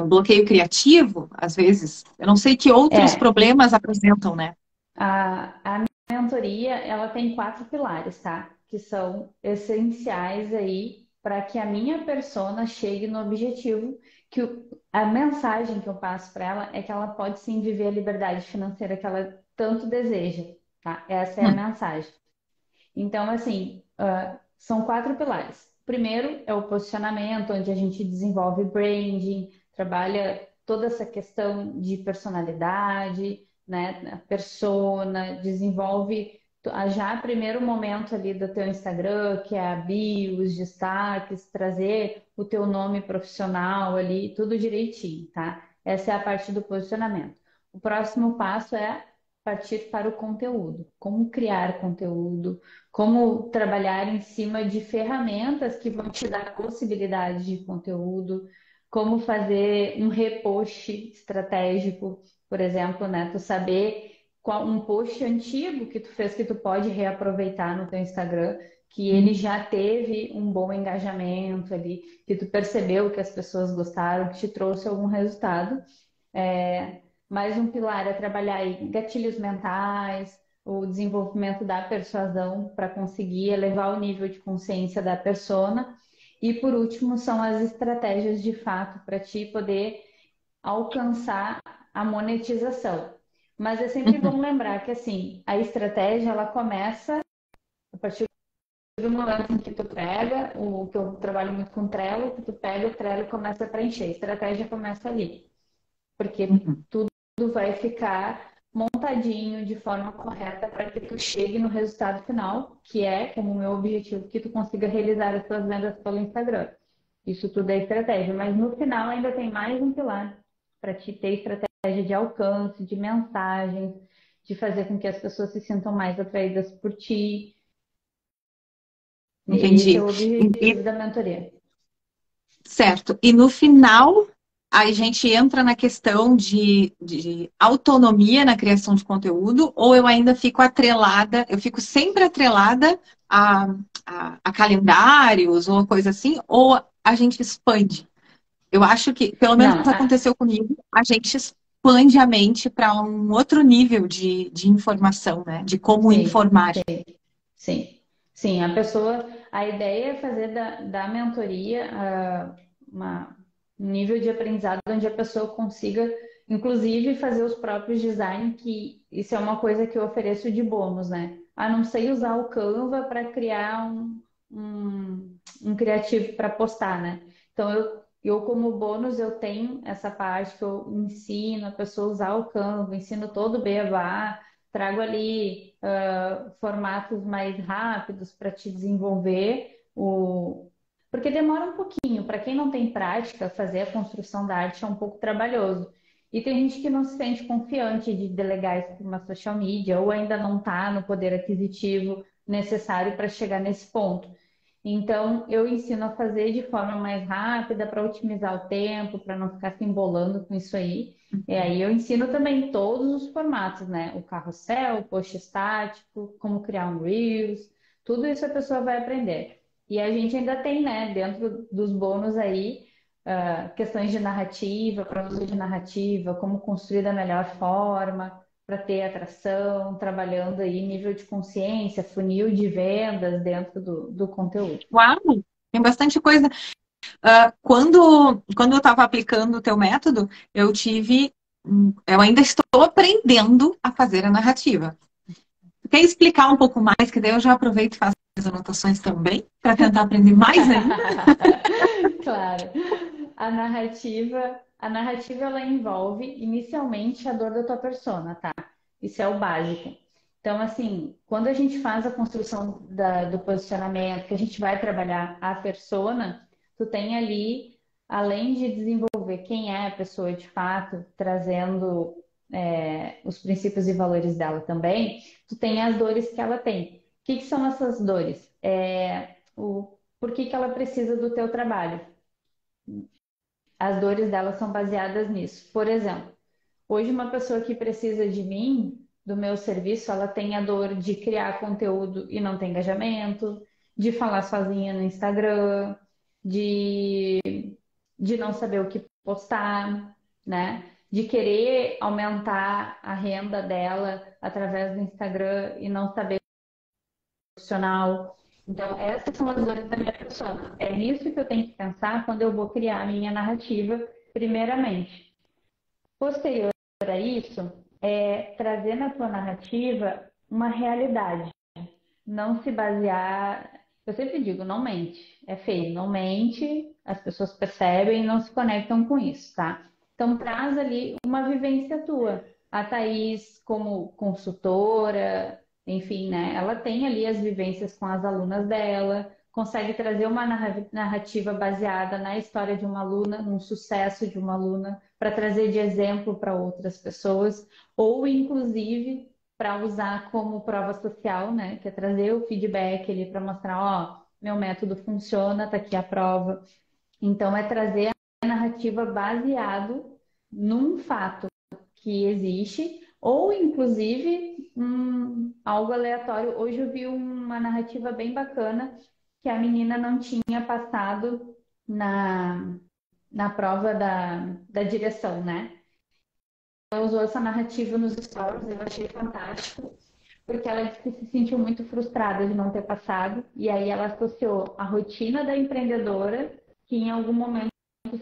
bloqueio criativo, às vezes? Eu não sei que outros É, problemas apresentam, né? a mentoria, ela tem 4 pilares, tá? Que são essenciais aí para que a minha persona chegue no objetivo, que a mensagem que eu passo para ela é que ela pode sim viver a liberdade financeira que ela tanto deseja, tá? Essa é a Hum, mensagem. Então, assim, são 4 pilares. O primeiro é o posicionamento, onde a gente desenvolve branding, trabalha toda essa questão de personalidade, né, a persona, desenvolve já primeiro momento ali do teu Instagram, que é a bio, os destaques, trazer o teu nome profissional ali, tudo direitinho, tá? Essa é a parte do posicionamento. O próximo passo é partir para o conteúdo, como criar conteúdo, como trabalhar em cima de ferramentas que vão te dar possibilidades de conteúdo, como fazer um repost estratégico, por exemplo, né? Tu saber qual um post antigo que tu fez que tu pode reaproveitar no teu Instagram, que ele já teve um bom engajamento ali, que tu percebeu que as pessoas gostaram, que te trouxe algum resultado. Mais um pilar é trabalhar em gatilhos mentais, o desenvolvimento da persuasão para conseguir elevar o nível de consciência da persona. E por último, são as estratégias de fato para ti poder alcançar a monetização. Mas é sempre bom uhum. lembrar que assim, a estratégia ela começa a partir do momento em que tu pega, o que eu trabalho muito com Trello, que tu pega o Trello e começa a preencher. A estratégia começa ali, porque Uhum. tudo vai ficar montadinho de forma correta para que tu chegue no resultado final, que é, como o meu objetivo, que tu consiga realizar as tuas vendas pelo Instagram. Isso tudo é estratégia, mas no final ainda tem mais um pilar para te ter estratégia de alcance, de mensagens, de fazer com que as pessoas se sintam mais atraídas por ti. E esse é Entendi. o objetivo da mentoria. Certo. E no final, a gente entra na questão de autonomia na criação de conteúdo, ou eu ainda fico atrelada, eu fico sempre atrelada a, a calendários ou coisa assim, ou a gente expande. Eu acho que, pelo menos Não, aconteceu comigo, a gente expande a mente para um outro nível de informação, né? De como sim, informar. sim, sim. A ideia é fazer da mentoria um nível de aprendizado onde a pessoa consiga, inclusive, fazer os próprios designs, que isso é uma coisa que eu ofereço de bônus, né? ah, não sei usar o Canva para criar um criativo para postar, né? Então, eu, como bônus, eu tenho essa parte que eu ensino a pessoa a usar o Canva, ensino todo o beabá, trago ali formatos mais rápidos para te desenvolver porque demora um pouquinho. Para quem não tem prática, fazer a construção da arte é um pouco trabalhoso. E tem gente que não se sente confiante de delegar isso para uma social media, ou ainda não está no poder aquisitivo necessário para chegar nesse ponto. Então, eu ensino a fazer de forma mais rápida para otimizar o tempo, para não ficar se embolando com isso aí. E aí eu ensino também todos os formatos, né? O carrossel, o post estático, como criar um Reels, tudo isso a pessoa vai aprender. E a gente ainda tem, né, dentro dos bônus aí, questões de narrativa, para uso de narrativa, como construir da melhor forma, para ter atração, trabalhando aí nível de consciência, funil de vendas dentro do conteúdo. Uau, tem bastante coisa. Quando eu estava aplicando o teu método, eu ainda estou aprendendo a fazer a narrativa. Quer explicar um pouco mais, que daí eu já aproveito e faço as anotações também, para tentar aprender mais ainda? Claro. A narrativa ela envolve inicialmente a dor da tua persona, tá? Isso é o básico. Então, assim, quando a gente faz a construção do posicionamento, que a gente vai trabalhar a persona, tu tem ali, além de desenvolver quem é a pessoa de fato, trazendo os princípios e valores dela também, tu tem as dores que ela tem. O que são essas dores? Por que ela precisa do teu trabalho? As dores dela são baseadas nisso. Por exemplo, hoje uma pessoa que precisa de mim, do meu serviço, ela tem a dor de criar conteúdo e não tem engajamento, de falar sozinha no Instagram, de não saber o que postar, né? De querer aumentar a renda dela através do Instagram e não saber profissional. Então, essas são as dores da minha persona. É nisso que eu tenho que pensar quando eu vou criar a minha narrativa, primeiramente. Posterior a isso, é trazer na tua narrativa uma realidade. Não se basear. Eu sempre digo, não mente. É feio, não mente, as pessoas percebem e não se conectam com isso, tá? Então, traz ali uma vivência tua. A Thaís, como consultora, enfim, né? Ela tem ali as vivências com as alunas dela, consegue trazer uma narrativa baseada na história de uma aluna, num sucesso de uma aluna, para trazer de exemplo para outras pessoas, ou inclusive para usar como prova social, né? Que é trazer o feedback ali para mostrar, ó, meu método funciona, tá aqui a prova. Então, é trazer a narrativa baseado num fato que existe, ou inclusive algo aleatório. Hoje eu vi uma narrativa bem bacana que a menina não tinha passado na prova da direção, né? Ela usou essa narrativa nos stories, eu achei fantástico, porque ela disse que se sentiu muito frustrada de não ter passado, e aí ela associou a rotina da empreendedora, que em algum momento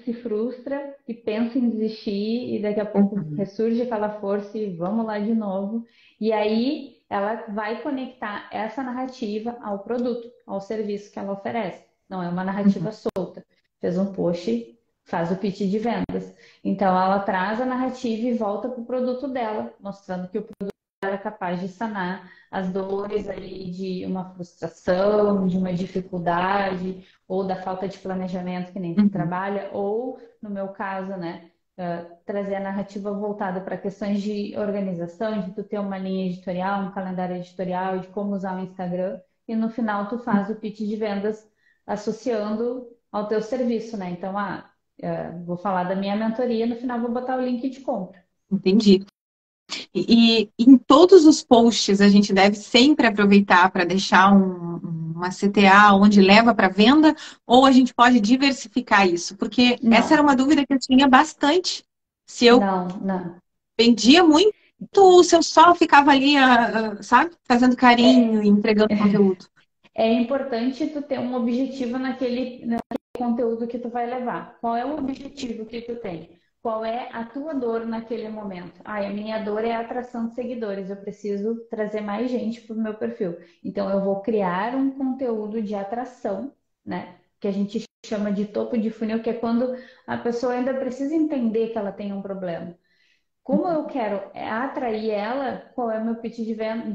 se frustra e pensa em desistir, e daqui a pouco ressurge aquela força e vamos lá de novo. E aí ela vai conectar essa narrativa ao produto, ao serviço que ela oferece. Não é uma narrativa solta. Fez um post, faz o pitch de vendas. Então ela traz a narrativa e volta para o produto dela, mostrando que o produto dela é capaz de sanar as dores ali de uma frustração, de uma dificuldade, ou da falta de planejamento que nem tu trabalha, ou, no meu caso, né, trazer a narrativa voltada para questões de organização, de tu ter uma linha editorial, um calendário editorial, de como usar o Instagram, e no final tu faz o pitch de vendas associando ao teu serviço, né? Então, vou falar da minha mentoria, no final vou botar o link de compra. Entendi. E em todos os posts a gente deve sempre aproveitar para deixar uma CTA onde leva para venda, ou a gente pode diversificar isso? Porque essa era uma dúvida que eu tinha bastante. Se eu vendia muito, ou se eu só ficava ali, sabe, fazendo carinho e entregando conteúdo. É importante tu ter um objetivo naquele conteúdo que tu vai levar. Qual é o objetivo que tu tem? qual é a tua dor naquele momento. Ah, a minha dor é a atração de seguidores. Eu preciso trazer mais gente para o meu perfil. Então, eu vou criar um conteúdo de atração, né? Que a gente chama de topo de funil, que é quando a pessoa ainda precisa entender que ela tem um problema. Como eu quero atrair ela, qual é o meu pitch de venda,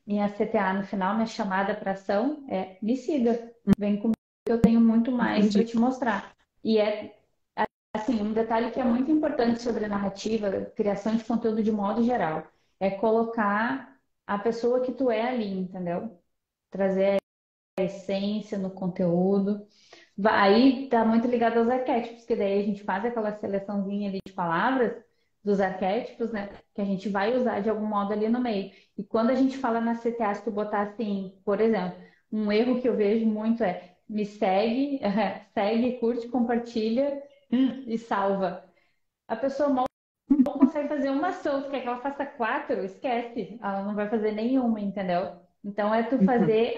minha CTA no final, minha chamada para ação é me siga, vem comigo, que eu tenho muito mais para Entendi. te mostrar. E é assim, um detalhe que é muito importante sobre a narrativa, criação de conteúdo de modo geral, é colocar a pessoa que tu é ali, entendeu? Trazer a essência no conteúdo. Aí tá muito ligado aos arquétipos, que daí a gente faz aquela seleçãozinha ali de palavras dos arquétipos, né? Que a gente vai usar de algum modo ali no meio. E quando a gente fala na CTA, se tu botar assim, por exemplo, um erro que eu vejo muito é me segue, segue, curte, compartilha e salva. A pessoa mal consegue fazer uma ação, tu quer que ela faça quatro, esquece, ela não vai fazer nenhuma, entendeu? Então é tu Uhum. fazer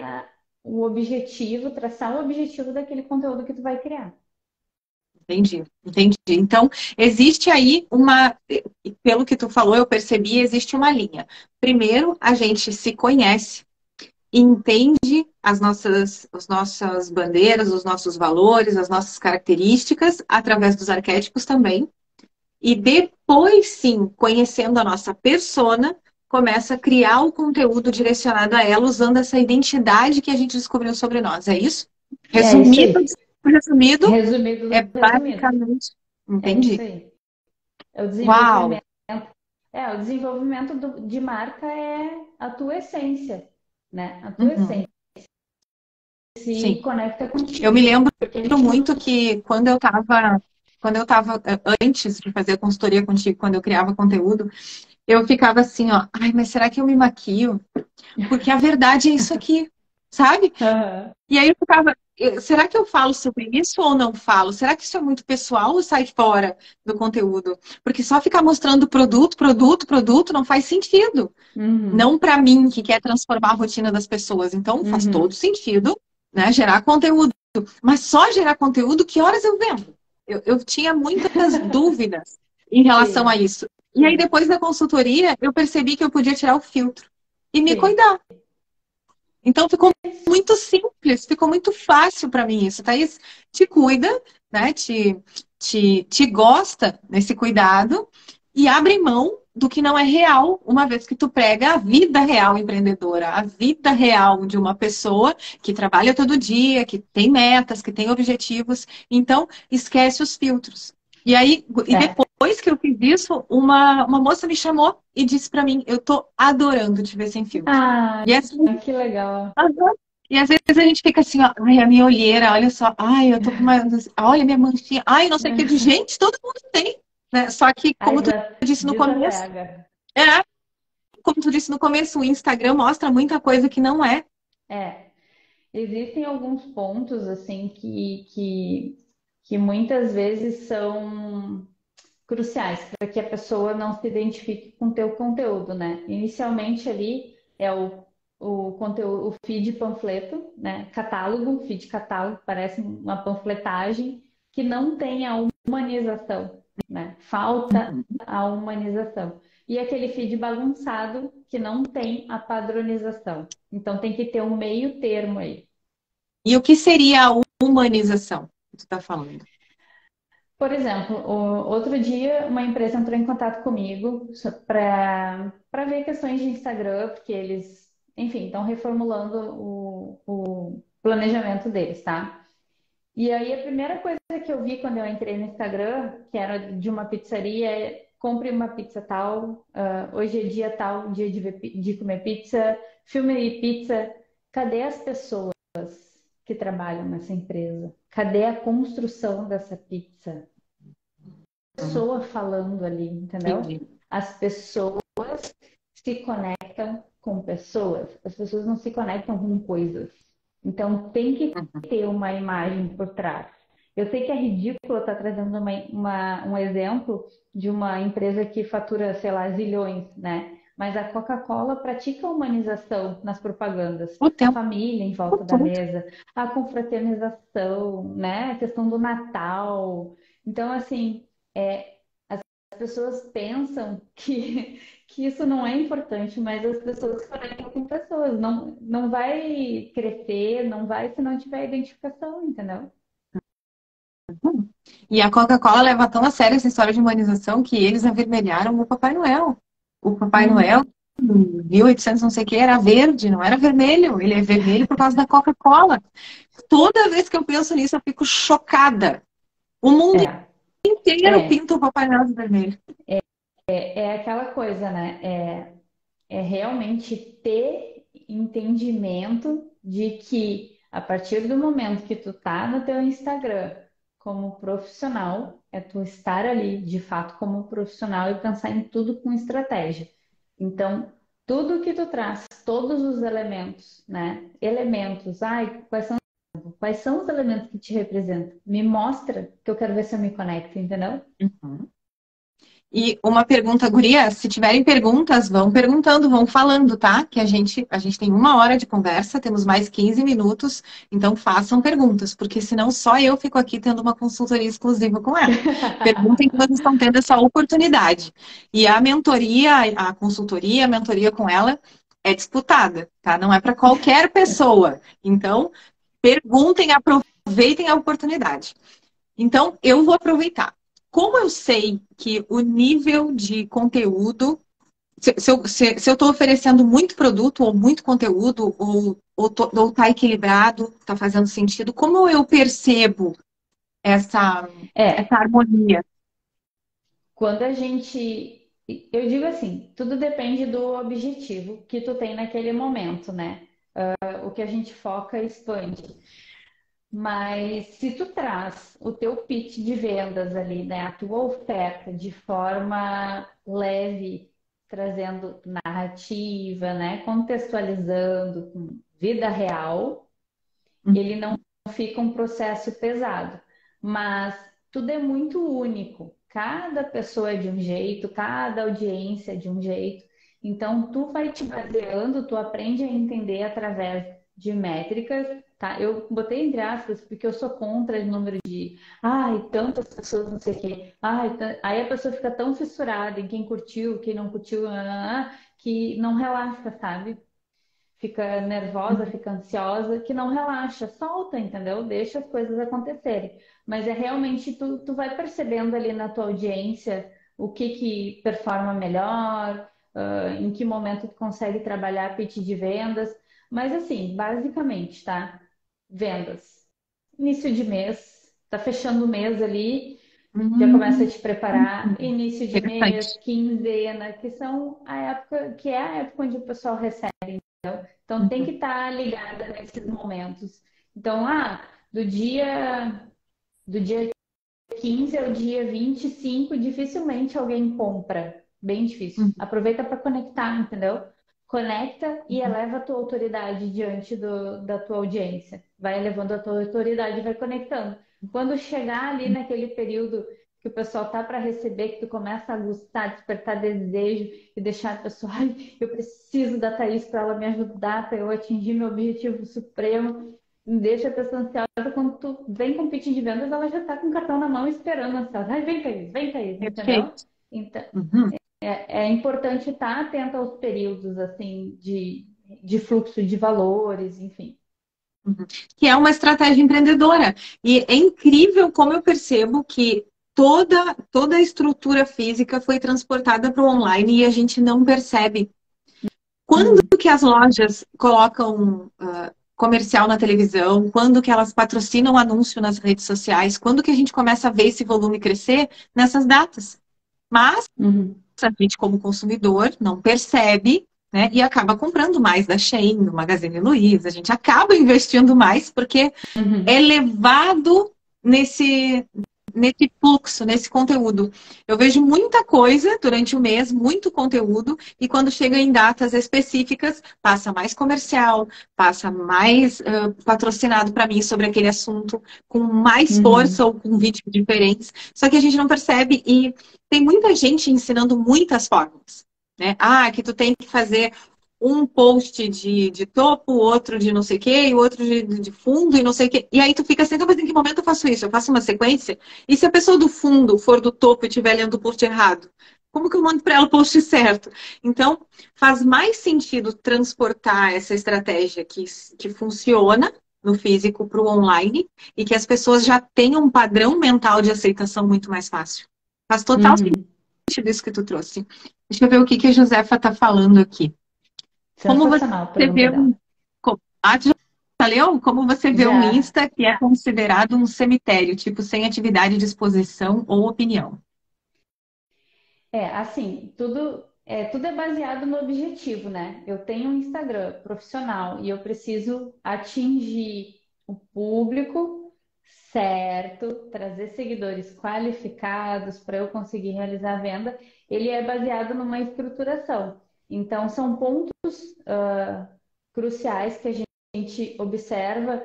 o objetivo, traçar o objetivo daquele conteúdo que tu vai criar. Entendi, entendi. Então, existe aí pelo que tu falou, eu percebi, existe uma linha. Primeiro, a gente se conhece, entende as nossas bandeiras, os nossos valores, as nossas características, através dos arquétipos também. E depois, sim, conhecendo a nossa persona, começa a criar o conteúdo direcionado a ela, usando essa identidade que a gente descobriu sobre nós. É isso? É isso Resumido, aí. resumido, Resumido, é resumido. basicamente. É isso Entendi. aí. É o Uau! desenvolvimento. O desenvolvimento de marca é a tua essência, né? A tua Uhum, essência se sim. conecta Eu me contigo. lembro Porque a gente não. muito que quando eu estava antes de fazer a consultoria contigo, quando eu criava conteúdo, eu ficava assim, ó, ai, mas será que eu me maquio? Porque a verdade é isso aqui, sabe? Aham. E aí eu ficava, será que eu falo sobre isso ou não falo? Será que isso é muito pessoal ou sai fora do conteúdo? Porque só ficar mostrando produto, produto, produto não faz sentido. Uhum. Não para mim que quer transformar a rotina das pessoas. Então faz todo Uhum. sentido, né, gerar conteúdo. Mas só gerar conteúdo, que horas eu vendo? Eu tinha muitas dúvidas em relação a Sim, isso. E aí, depois da consultoria, eu percebi que eu podia tirar o filtro e me sim. cuidar. Então ficou muito simples, ficou muito fácil para mim isso. Thaís te cuida, né? Te gosta nesse cuidado e abre mão do que não é real, uma vez que tu prega a vida real empreendedora, a vida real de uma pessoa que trabalha todo dia, que tem metas, que tem objetivos. Então, esquece os filtros. E aí, e É. depois que eu fiz isso, uma moça me chamou e disse para mim, eu tô adorando te ver sem filtro. Ah, E assim, que legal. aham. E às vezes a gente fica assim, ó, ai, a minha olheira, olha só, ai, eu tô com uma, olha a minha manchinha, ai, não sei o que de gente, todo mundo tem, né? Só que, Aí como tu disse no começo, desapega. é, como tu disse no começo, o Instagram mostra muita coisa que não é. É. Existem alguns pontos, assim, que muitas vezes são cruciais para que a pessoa não se identifique com o teu conteúdo, né? Inicialmente ali é o conteúdo, o feed panfleto, né? Catálogo, feed catálogo, parece uma panfletagem que não tem a humanização, né? Falta a humanização. E aquele feed bagunçado que não tem a padronização. Então tem que ter um meio termo aí. E o que seria a humanização que tu tá falando? Por exemplo, outro dia uma empresa entrou em contato comigo para ver questões de Instagram, porque eles, enfim, estão reformulando o planejamento deles, tá? E aí a primeira coisa que eu vi quando eu entrei no Instagram, que era de uma pizzaria, é compre uma pizza tal, hoje é dia tal, dia de comer pizza, filme pizza. Cadê as pessoas que trabalham nessa empresa? Cadê a construção dessa pizza? Pessoa falando ali, entendeu? Entendi. As pessoas se conectam com pessoas, as pessoas não se conectam com coisas. Então tem que ter uma imagem por trás. Eu sei que é ridículo estar trazendo um exemplo de uma empresa que fatura, sei lá, zilhões, né? Mas a Coca-Cola pratica a humanização nas propagandas, O a tempo família em volta da todo. mesa, a confraternização, né? A questão do Natal. Então, assim, As pessoas pensam que isso não é importante, mas as pessoas conectam com pessoas. Não, não vai crescer, não vai se não tiver identificação, entendeu? E a Coca-Cola leva tão a sério essa história de humanização que eles avermelharam o Papai Noel. O Papai Noel, Uhum. em 1800 não sei o que, era verde, não era vermelho. Ele é vermelho por causa da Coca-Cola. Toda vez que eu penso nisso, eu fico chocada. O mundo É, inteiro é, pinta o Papai Noel de vermelho. é aquela coisa, né? É realmente ter entendimento de que a partir do momento que tu tá no teu Instagram como profissional, é tu estar ali de fato como profissional e pensar em tudo com estratégia. Então, tudo que tu traz, todos os elementos, né? Elementos, ai, quais são os elementos que te representam? Me mostra que eu quero ver se eu me conecto, entendeu? Uhum. E uma pergunta, guria, se tiverem perguntas, vão perguntando, vão falando, tá? Que a gente tem 1 hora de conversa, temos mais 15 minutos, então façam perguntas, porque senão só eu fico aqui tendo uma consultoria exclusiva com ela. Perguntem que vocês estão tendo essa oportunidade. E a mentoria, a consultoria, a mentoria com ela é disputada, tá? Não é para qualquer pessoa. Então, perguntem, aproveitem a oportunidade. Então, eu vou aproveitar. Como eu sei que o nível de conteúdo, se eu estou oferecendo muito produto ou muito conteúdo, ou tá equilibrado, tá fazendo sentido, como eu percebo essa, essa É, harmonia? quando a gente. Eu digo assim, tudo depende do objetivo que tu tem naquele momento, né? O que a gente foca expande. Mas se tu traz o teu pitch de vendas ali, né? A tua oferta de forma leve, trazendo narrativa, né? Contextualizando com vida real, ele não fica um processo pesado. Mas tudo é muito único. Cada pessoa é de um jeito, cada audiência é de um jeito. Então, tu vai te baseando, tu aprende a entender através de métricas, tá? Eu botei entre aspas porque eu sou contra o número de, ai, tantas pessoas, não sei o quê. Ai, aí a pessoa fica tão fissurada em quem curtiu, quem não curtiu, que não relaxa, sabe? Fica nervosa, fica ansiosa, que não relaxa, solta, entendeu? Deixa as coisas acontecerem. Mas é realmente tu vai percebendo ali na tua audiência o que performa melhor, em que momento tu consegue trabalhar pitch de vendas. Mas assim, basicamente, tá? Vendas. Início de mês, tá fechando o mês ali, já começa a Hum, te preparar. Início de mês, interessante. quinzena, que são a época, que é a época onde o pessoal recebe. Então tem que estar ligada nesses momentos. Então, do dia 15 ao dia 25 dificilmente alguém compra. Bem difícil. Uhum. Aproveita para conectar, entendeu? Conecta e eleva a tua autoridade diante da tua audiência. Vai elevando a tua autoridade e vai conectando. Quando chegar ali naquele período que o pessoal tá para receber, que tu começa a gostar, despertar desejo e deixar a pessoa, ai, eu preciso da Thaís para ela me ajudar, para eu atingir meu objetivo supremo. Deixa a pessoa ansiosa quando tu vem com o pitch de vendas, ela já tá com o cartão na mão esperando ansiosa. Ai, vem, Thaís, entendeu? Perfeito. Então, Uhum. é importante estar atento aos períodos, assim, de fluxo de valores, enfim. Uhum. Que é uma estratégia empreendedora. E é incrível como eu percebo que toda a estrutura física foi transportada para o online e a gente não percebe. Quando Uhum, que as lojas colocam comercial na televisão? Quando que elas patrocinam anúncio nas redes sociais? Quando que a gente começa a ver esse volume crescer? Nessas datas. Mas uhum, a gente, como consumidor, não percebe, né? E acaba comprando mais da Shein, do Magazine Luiza. A gente acaba investindo mais porque é uhum, levado nesse fluxo, nesse conteúdo. Eu vejo muita coisa durante o mês, muito conteúdo, e quando chega em datas específicas, passa mais comercial, passa mais patrocinado para mim sobre aquele assunto, com mais força uhum. ou com vídeos diferentes. Só que a gente não percebe e tem muita gente ensinando muitas fórmulas. Né? Ah, que tu tem que fazer um post de topo, outro de não sei o quê, e outro de fundo e não sei o quê. E aí tu fica assim, "Então, mas em que momento eu faço isso? Eu faço uma sequência? E se a pessoa do fundo for do topo e estiver lendo o post errado? Como que eu mando para ela o post certo? Então, faz mais sentido transportar essa estratégia que funciona no físico para o online e que as pessoas já tenham um padrão mental de aceitação muito mais fácil. Faz total Uhum. sentido isso que tu trouxe. Deixa eu ver o que a Josefa está falando aqui. Como você Sensacional a vê pergunta dela. já leu? Como você vê um Já. Insta que é considerado um cemitério, tipo, sem atividade de exposição ou opinião? Assim, tudo é baseado no objetivo, né? Eu tenho um Instagram profissional e eu preciso atingir o público certo, trazer seguidores qualificados para eu conseguir realizar a venda. Ele é baseado numa estruturação. Então, são pontos cruciais que a gente observa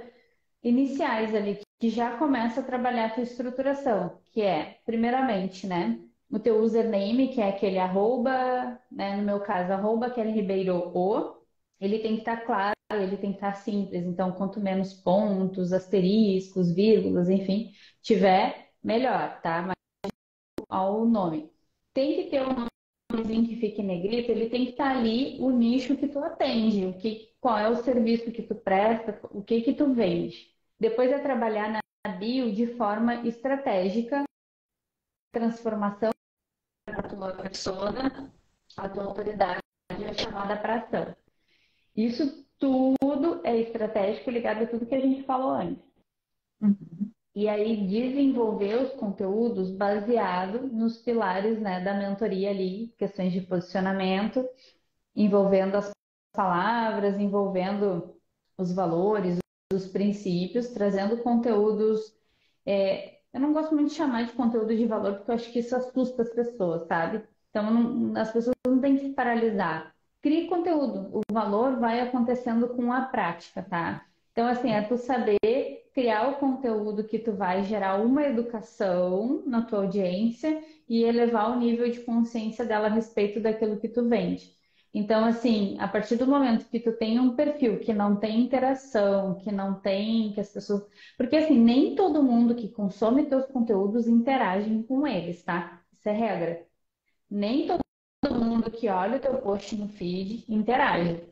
iniciais ali, que já começa a trabalhar a tua estruturação, que é, primeiramente, né, o teu username, que é aquele arroba, né, no meu caso, arroba Kelly Ribeiro O, ele tem que estar claro, ele tem que estar simples, então quanto menos pontos, asteriscos, vírgulas, enfim, tiver, melhor, tá? Mas ao nome. Tem que ter um nomezinho que fique em negrito, ele tem que estar ali o nicho que tu atende, qual é o serviço que tu presta, o que tu vende. Depois é trabalhar na bio de forma estratégica, transformação da tua persona, a tua autoridade é chamada para ação. Isso tudo é estratégico ligado a tudo que a gente falou antes. Uhum. E aí desenvolver os conteúdos baseado nos pilares, né, da mentoria ali, questões de posicionamento, envolvendo as palavras, envolvendo os valores, os princípios, trazendo conteúdos. Eu não gosto muito de chamar de conteúdo de valor, porque eu acho que isso assusta as pessoas, sabe? Então, as pessoas não têm que se paralisar. Crie conteúdo. O valor vai acontecendo com a prática, tá? Então, assim, é tu saber criar o conteúdo que tu vai gerar uma educação na tua audiência e elevar o nível de consciência dela a respeito daquilo que tu vende. Então, assim, a partir do momento que tu tem um perfil que não tem interação, que as pessoas. Porque, assim, nem todo mundo que consome teus conteúdos interagem com eles, tá? Isso é regra. Nem todo mundo que olha o teu post no feed interage.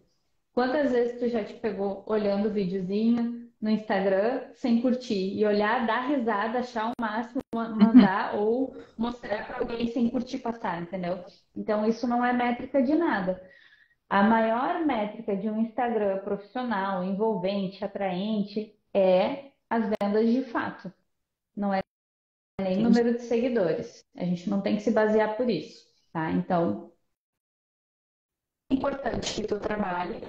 Quantas vezes tu já te pegou olhando o videozinho no Instagram sem curtir e olhar, dar risada, achar o máximo, Uhum. mandar ou mostrar para alguém sem curtir passar, entendeu? Então, isso não é métrica de nada. A maior métrica de um Instagram profissional, envolvente, atraente, é as vendas de fato. Não é nem Entendi. número de seguidores. A gente não tem que se basear por isso, tá? Então, é importante que tu trabalhe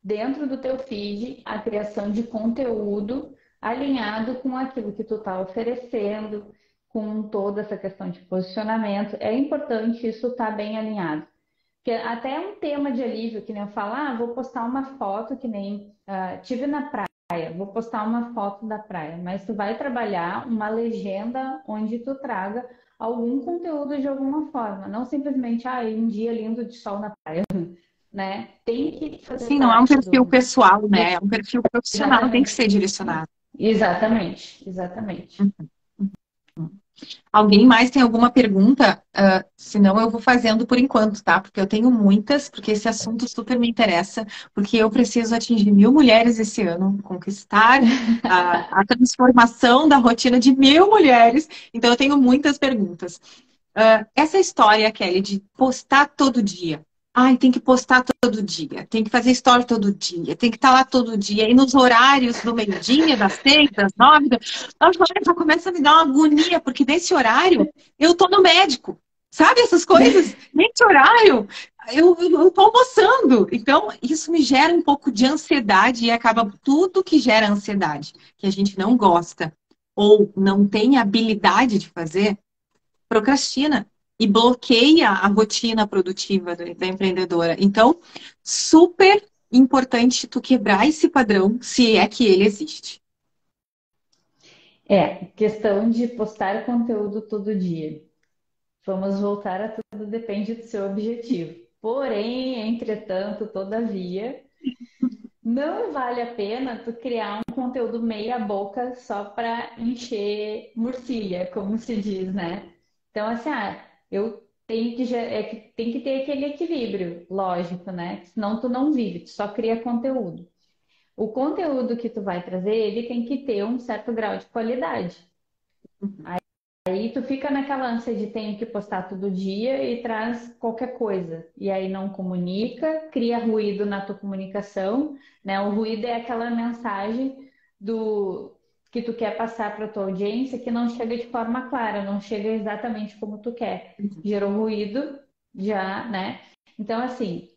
dentro do teu feed a criação de conteúdo alinhado com aquilo que tu está oferecendo, com toda essa questão de posicionamento. É importante isso estar bem alinhado. Porque até um tema de alívio, que nem eu falo, vou postar uma foto que nem tive na praia, vou postar uma foto da praia, mas tu vai trabalhar uma legenda onde tu traga algum conteúdo de alguma forma, não simplesmente, um dia lindo de sol na praia, né? Tem que fazer Sim, não é um parte perfil do. pessoal, né? É um perfil profissional, tem que Exatamente. ser direcionado. Exatamente, exatamente. Alguém mais tem alguma pergunta? Senão eu vou fazendo por enquanto, tá? Porque eu tenho muitas, porque esse assunto super me interessa, porque eu preciso atingir 1.000 mulheres esse ano, conquistar a transformação da rotina de 1.000 mulheres. Então eu tenho muitas perguntas. Essa história, Kelly, de postar todo dia. Ai, tem que postar todo dia, tem que fazer story todo dia, tem que estar lá todo dia, e nos horários do meio-dia, das 6, das 9, já começa a me dar uma agonia, porque nesse horário eu tô no médico, sabe essas coisas? Nesse horário eu tô almoçando. Então, isso me gera um pouco de ansiedade e acaba tudo que gera ansiedade, que a gente não gosta ou não tem habilidade de fazer procrastina e bloqueia a rotina produtiva da empreendedora. Então, super importante tu quebrar esse padrão, se é que ele existe. Questão de postar conteúdo todo dia. Vamos voltar a tudo depende do seu objetivo. Porém, entretanto, todavia, não vale a pena tu criar um conteúdo meia boca só para encher murcilha, como se diz, né? Então, assim, eu tenho que, tem que ter aquele equilíbrio, lógico, né? Senão tu não vive, tu só cria conteúdo. O conteúdo que tu vai trazer, ele tem que ter um certo grau de qualidade. Uhum. Aí tu fica naquela ânsia de tenho que postar todo dia e traz qualquer coisa. E aí não comunica, cria ruído na tua comunicação, né? O ruído é aquela mensagem do que tu quer passar para tua audiência que não chega de forma clara, não chega exatamente como tu quer. Gerou ruído, já, né? Então, assim,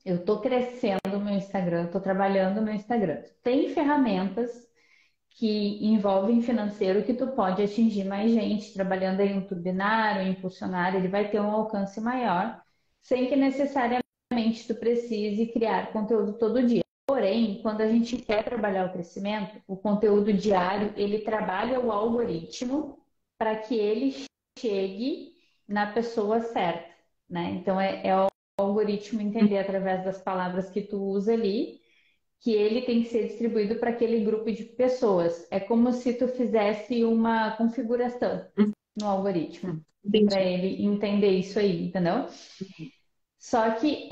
eu tô crescendo o meu Instagram, tô trabalhando no meu Instagram. Tem ferramentas que envolvem financeiro que tu pode atingir mais gente, trabalhando em um turbinário, em impulsionário, ele vai ter um alcance maior, sem que necessariamente tu precise criar conteúdo todo dia. Porém, quando a gente quer trabalhar o crescimento, o conteúdo diário, ele trabalha o algoritmo para que ele chegue na pessoa certa, né? Então, é o algoritmo entender através das palavras que tu usa ali que ele tem que ser distribuído para aquele grupo de pessoas. É como se tu fizesse uma configuração no algoritmo para Entendi. ele entender isso aí, entendeu? Só que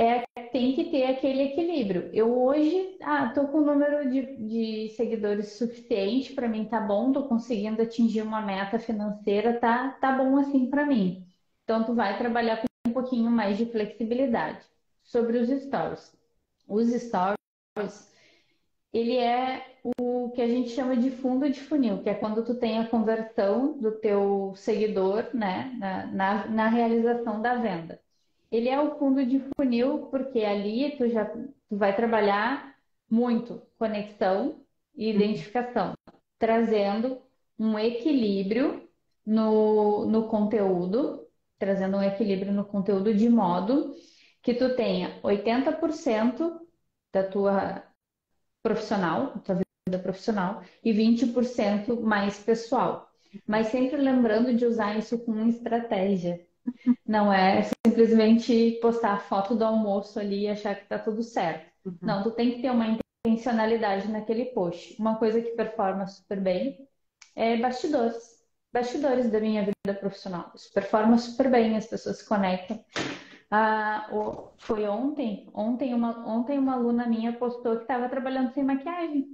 tem que ter aquele equilíbrio. Eu hoje, tô com o número de seguidores suficiente para mim, tá bom, tô conseguindo atingir uma meta financeira, tá bom assim para mim. Então tu vai trabalhar com um pouquinho mais de flexibilidade. Sobre os stories. Os stories ele é o que a gente chama de fundo de funil, que é quando tu tem a conversão do teu seguidor, né, na realização da venda. Ele é o fundo de funil porque ali tu vai trabalhar muito conexão e Uhum. identificação, trazendo um equilíbrio no conteúdo, trazendo um equilíbrio no conteúdo de modo que tu tenha 80% da tua profissional, tua vida profissional, e 20% mais pessoal. Mas sempre lembrando de usar isso com estratégia. Não é simplesmente postar a foto do almoço ali e achar que tá tudo certo. Uhum. Não, tu tem que ter uma intencionalidade naquele post. Uma coisa que performa super bem é bastidores. Bastidores da minha vida profissional. Isso performa super bem, as pessoas se conectam. Foi ontem uma aluna minha postou que estava trabalhando sem maquiagem.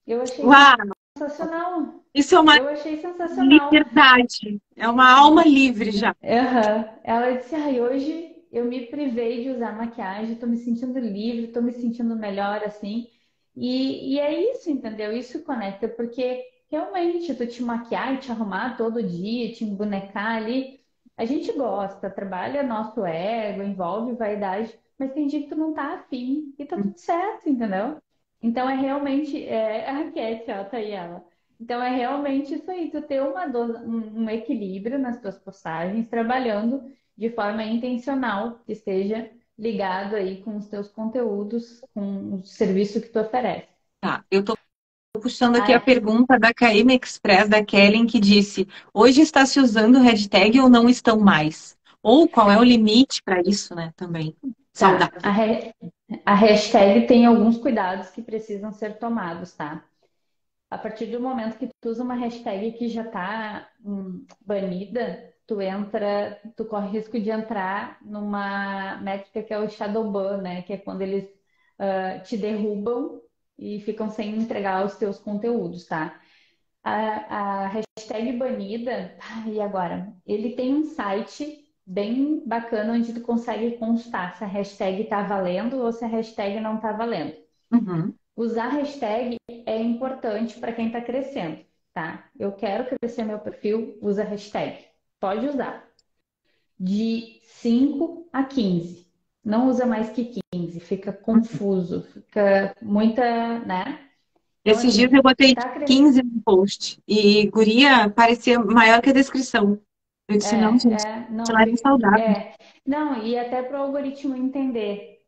Eu achei Uau, sensacional. isso é uma Eu achei sensacional. liberdade. É uma alma livre já. Aham. Ela disse, hoje eu me privei de usar maquiagem, tô me sentindo livre, tô me sentindo melhor, assim. E é isso, entendeu? Isso conecta, porque realmente tu te maquiar e te arrumar todo dia, te embonecar ali, a gente gosta, trabalha nosso ego, envolve vaidade, mas tem dia que tu não tá afim e tá tudo certo, entendeu? Então é realmente, a Cat, ó, tá aí ela. Então é realmente isso aí, tu ter um equilíbrio nas tuas postagens, trabalhando de forma intencional, que esteja ligado aí com os teus conteúdos, com o serviço que tu oferece. Tá, eu tô puxando Ah, aqui a é. pergunta da KM Express, da Kellen, que disse: hoje está se usando hashtag ou não estão mais? Ou qual é o limite para isso, né? Também. Tá. Saudável. A hashtag tem alguns cuidados que precisam ser tomados, tá? A partir do momento que tu usa uma hashtag que já está banida, tu corre risco de entrar numa métrica que é o shadow ban, né? Que é quando eles te derrubam e ficam sem entregar os teus conteúdos, tá? A hashtag banida, e agora? Ele tem um site bem bacana onde tu consegue constar se a hashtag tá valendo ou se a hashtag não tá valendo. Uhum. Usar hashtag é importante para quem está crescendo, tá? Eu quero crescer meu perfil, usa hashtag. Pode usar. De 5 a 15. Não usa mais que 15, fica confuso, fica muita, né? Então, Esses dias eu assim, botei tá crescendo. 15 no post e guria parecia maior que a descrição. Eu disse, não, gente, Não, ela é fica. saudável. Não, e até para o algoritmo entender,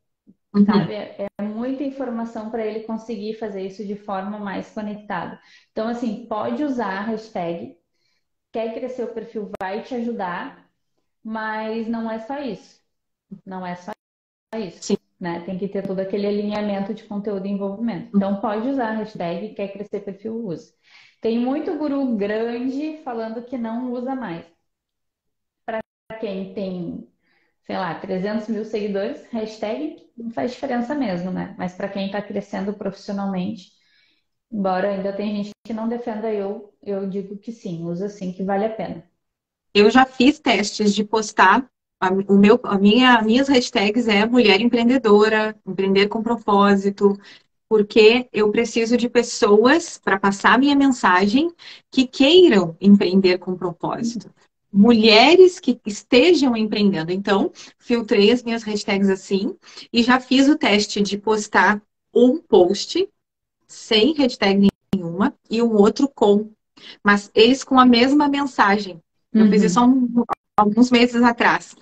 Uhum. sabe? É muita informação para ele conseguir fazer isso de forma mais conectada. Então, assim, pode usar a hashtag, quer crescer o perfil, vai te ajudar, mas não é só isso. Não é só isso. isso, Sim. né? Tem que ter todo aquele alinhamento de conteúdo e envolvimento. Então, pode usar a hashtag quer crescer perfil, usa. Tem muito guru grande falando que não usa mais. Para quem tem, sei lá, 300 mil seguidores, hashtag não faz diferença mesmo, né? Mas para quem está crescendo profissionalmente, embora ainda tem gente que não defenda eu digo que sim, usa sim, que vale a pena. Eu já fiz testes de postar. Minhas hashtags é mulher empreendedora, empreender com propósito, porque eu preciso de pessoas para passar a minha mensagem que queiram empreender com propósito. Mulheres que estejam empreendendo. Então, filtrei as minhas hashtags assim e já fiz o teste de postar um post sem hashtag nenhuma e um outro com, mas eles com a mesma mensagem. Eu fiz isso há Uhum. alguns meses atrás,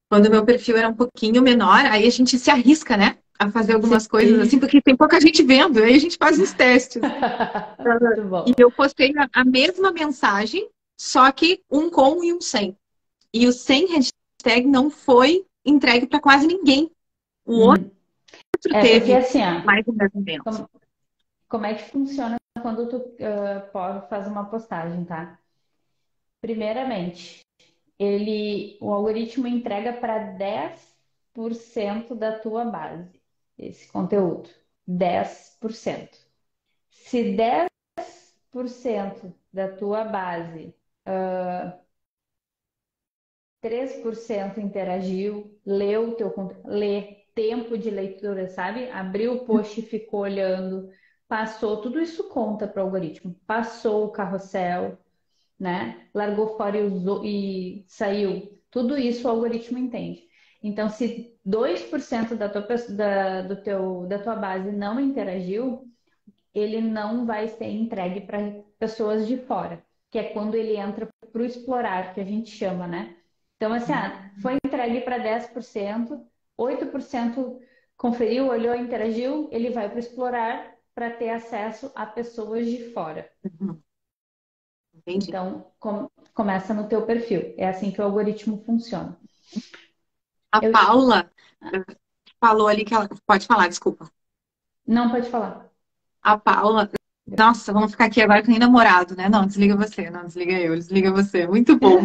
quando o meu perfil era um pouquinho menor, aí a gente se arrisca, né? A fazer algumas coisas Sim. assim, porque tem pouca gente vendo, aí a gente faz os testes. Muito E bom. eu postei a mesma mensagem, só que um com e um sem. E o sem hashtag não foi entregue para quase ninguém. O outro Uhum. É porque teve assim, ó, mais engajamento. como, como é que funciona quando tu faz uma postagem, tá? Primeiramente, o algoritmo entrega para 10% da tua base esse conteúdo. 10%. Se 10% da tua base, 3% interagiu, leu o teu conteúdo, tempo de leitura, sabe? Abriu o post e ficou olhando, passou, tudo isso conta para o algoritmo. Passou o carrossel, né? Largou fora e, usou, e saiu. Tudo isso o algoritmo entende. Então, se 2% da tua base não interagiu, ele não vai ser entregue para pessoas de fora, que é quando ele entra para o explorar, que a gente chama, né? Então, assim, foi entregue para 10%, 8% conferiu, olhou, interagiu, ele vai para o explorar para ter acesso a pessoas de fora. Uhum. Entendi. Então, começa no teu perfil. É assim que o algoritmo funciona. A Eu, Paula falou ali que ela. Pode falar, desculpa. não pode falar. A Paula. Nossa, vamos ficar aqui agora com nem namorado, né? Não, desliga você, não, desliga eu, desliga você. Muito bom.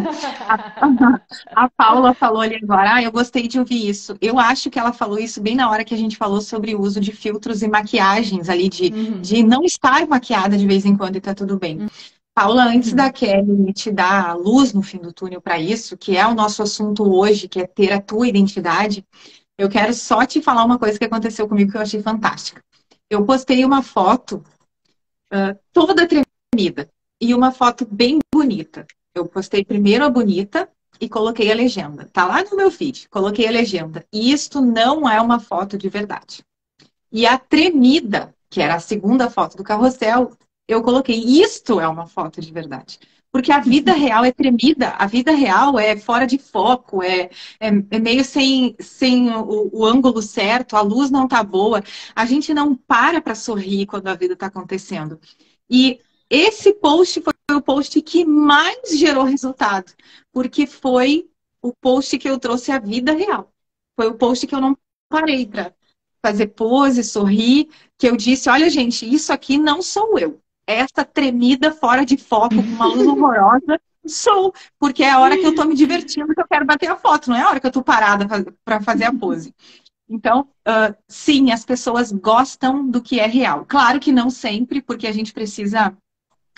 A, a Paula falou ali agora, eu gostei de ouvir isso. Eu acho que ela falou isso bem na hora que a gente falou sobre o uso de filtros e maquiagens ali, Uhum, de não estar maquiada de vez em quando e tá tudo bem. Paula, antes da uhum. Kelly te dar a luz no fim do túnel para isso, que é o nosso assunto hoje, que é ter a tua identidade, eu quero só te falar uma coisa que aconteceu comigo que eu achei fantástica. Eu postei uma foto toda tremida e uma foto bem bonita. Eu postei primeiro a bonita e coloquei a legenda. Tá lá no meu feed, coloquei a legenda. E isto não é uma foto de verdade. E a tremida, que era a segunda foto do carrossel, eu coloquei, isto é uma foto de verdade. Porque a vida real é tremida, a vida real é fora de foco, é meio sem o ângulo certo, a luz não tá boa. A gente não para sorrir quando a vida está acontecendo. E esse post foi o post que mais gerou resultado, porque foi o post que eu trouxe à vida real. Foi o post que eu não parei para fazer pose, sorrir, que eu disse, olha, gente, isso aqui não sou eu. Essa tremida fora de foco, com uma luz horrorosa, sou, porque é a hora que eu tô me divertindo que eu quero bater a foto, não é a hora que eu tô parada para fazer a pose. Então, sim, as pessoas gostam do que é real. Claro que não sempre, porque a gente precisa,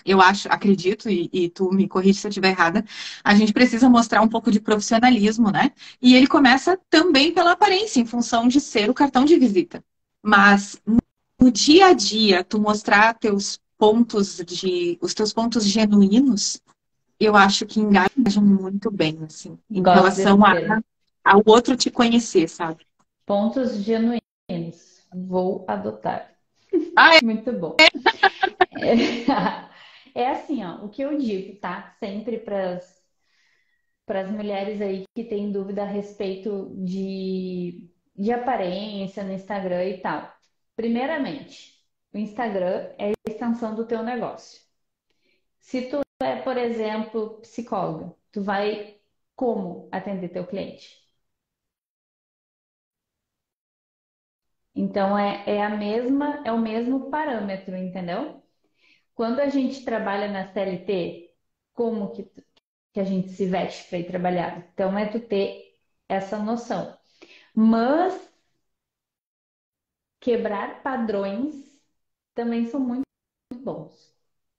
eu acho, acredito, e tu me corrige se eu estiver errada, a gente precisa mostrar um pouco de profissionalismo, né? E ele começa também pela aparência, em função de ser o cartão de visita. Mas no dia a dia, tu mostrar os teus pontos genuínos, eu acho que engajam muito bem, assim, em Gosto desse relação termo. ao outro te conhecer, sabe? Pontos genuínos. Vou adotar. Ah, Muito bom. É, é assim, ó, o que eu digo, tá? Sempre para as mulheres aí que têm dúvida a respeito de aparência no Instagram e tal. Primeiramente, o Instagram é a extensão do teu negócio. Se tu é, por exemplo, psicóloga, tu vai como atender teu cliente? Então é o mesmo parâmetro, entendeu? Quando a gente trabalha na CLT, como que a gente se veste para ir trabalhar? Então é tu ter essa noção. Mas quebrar padrões também são muito bons.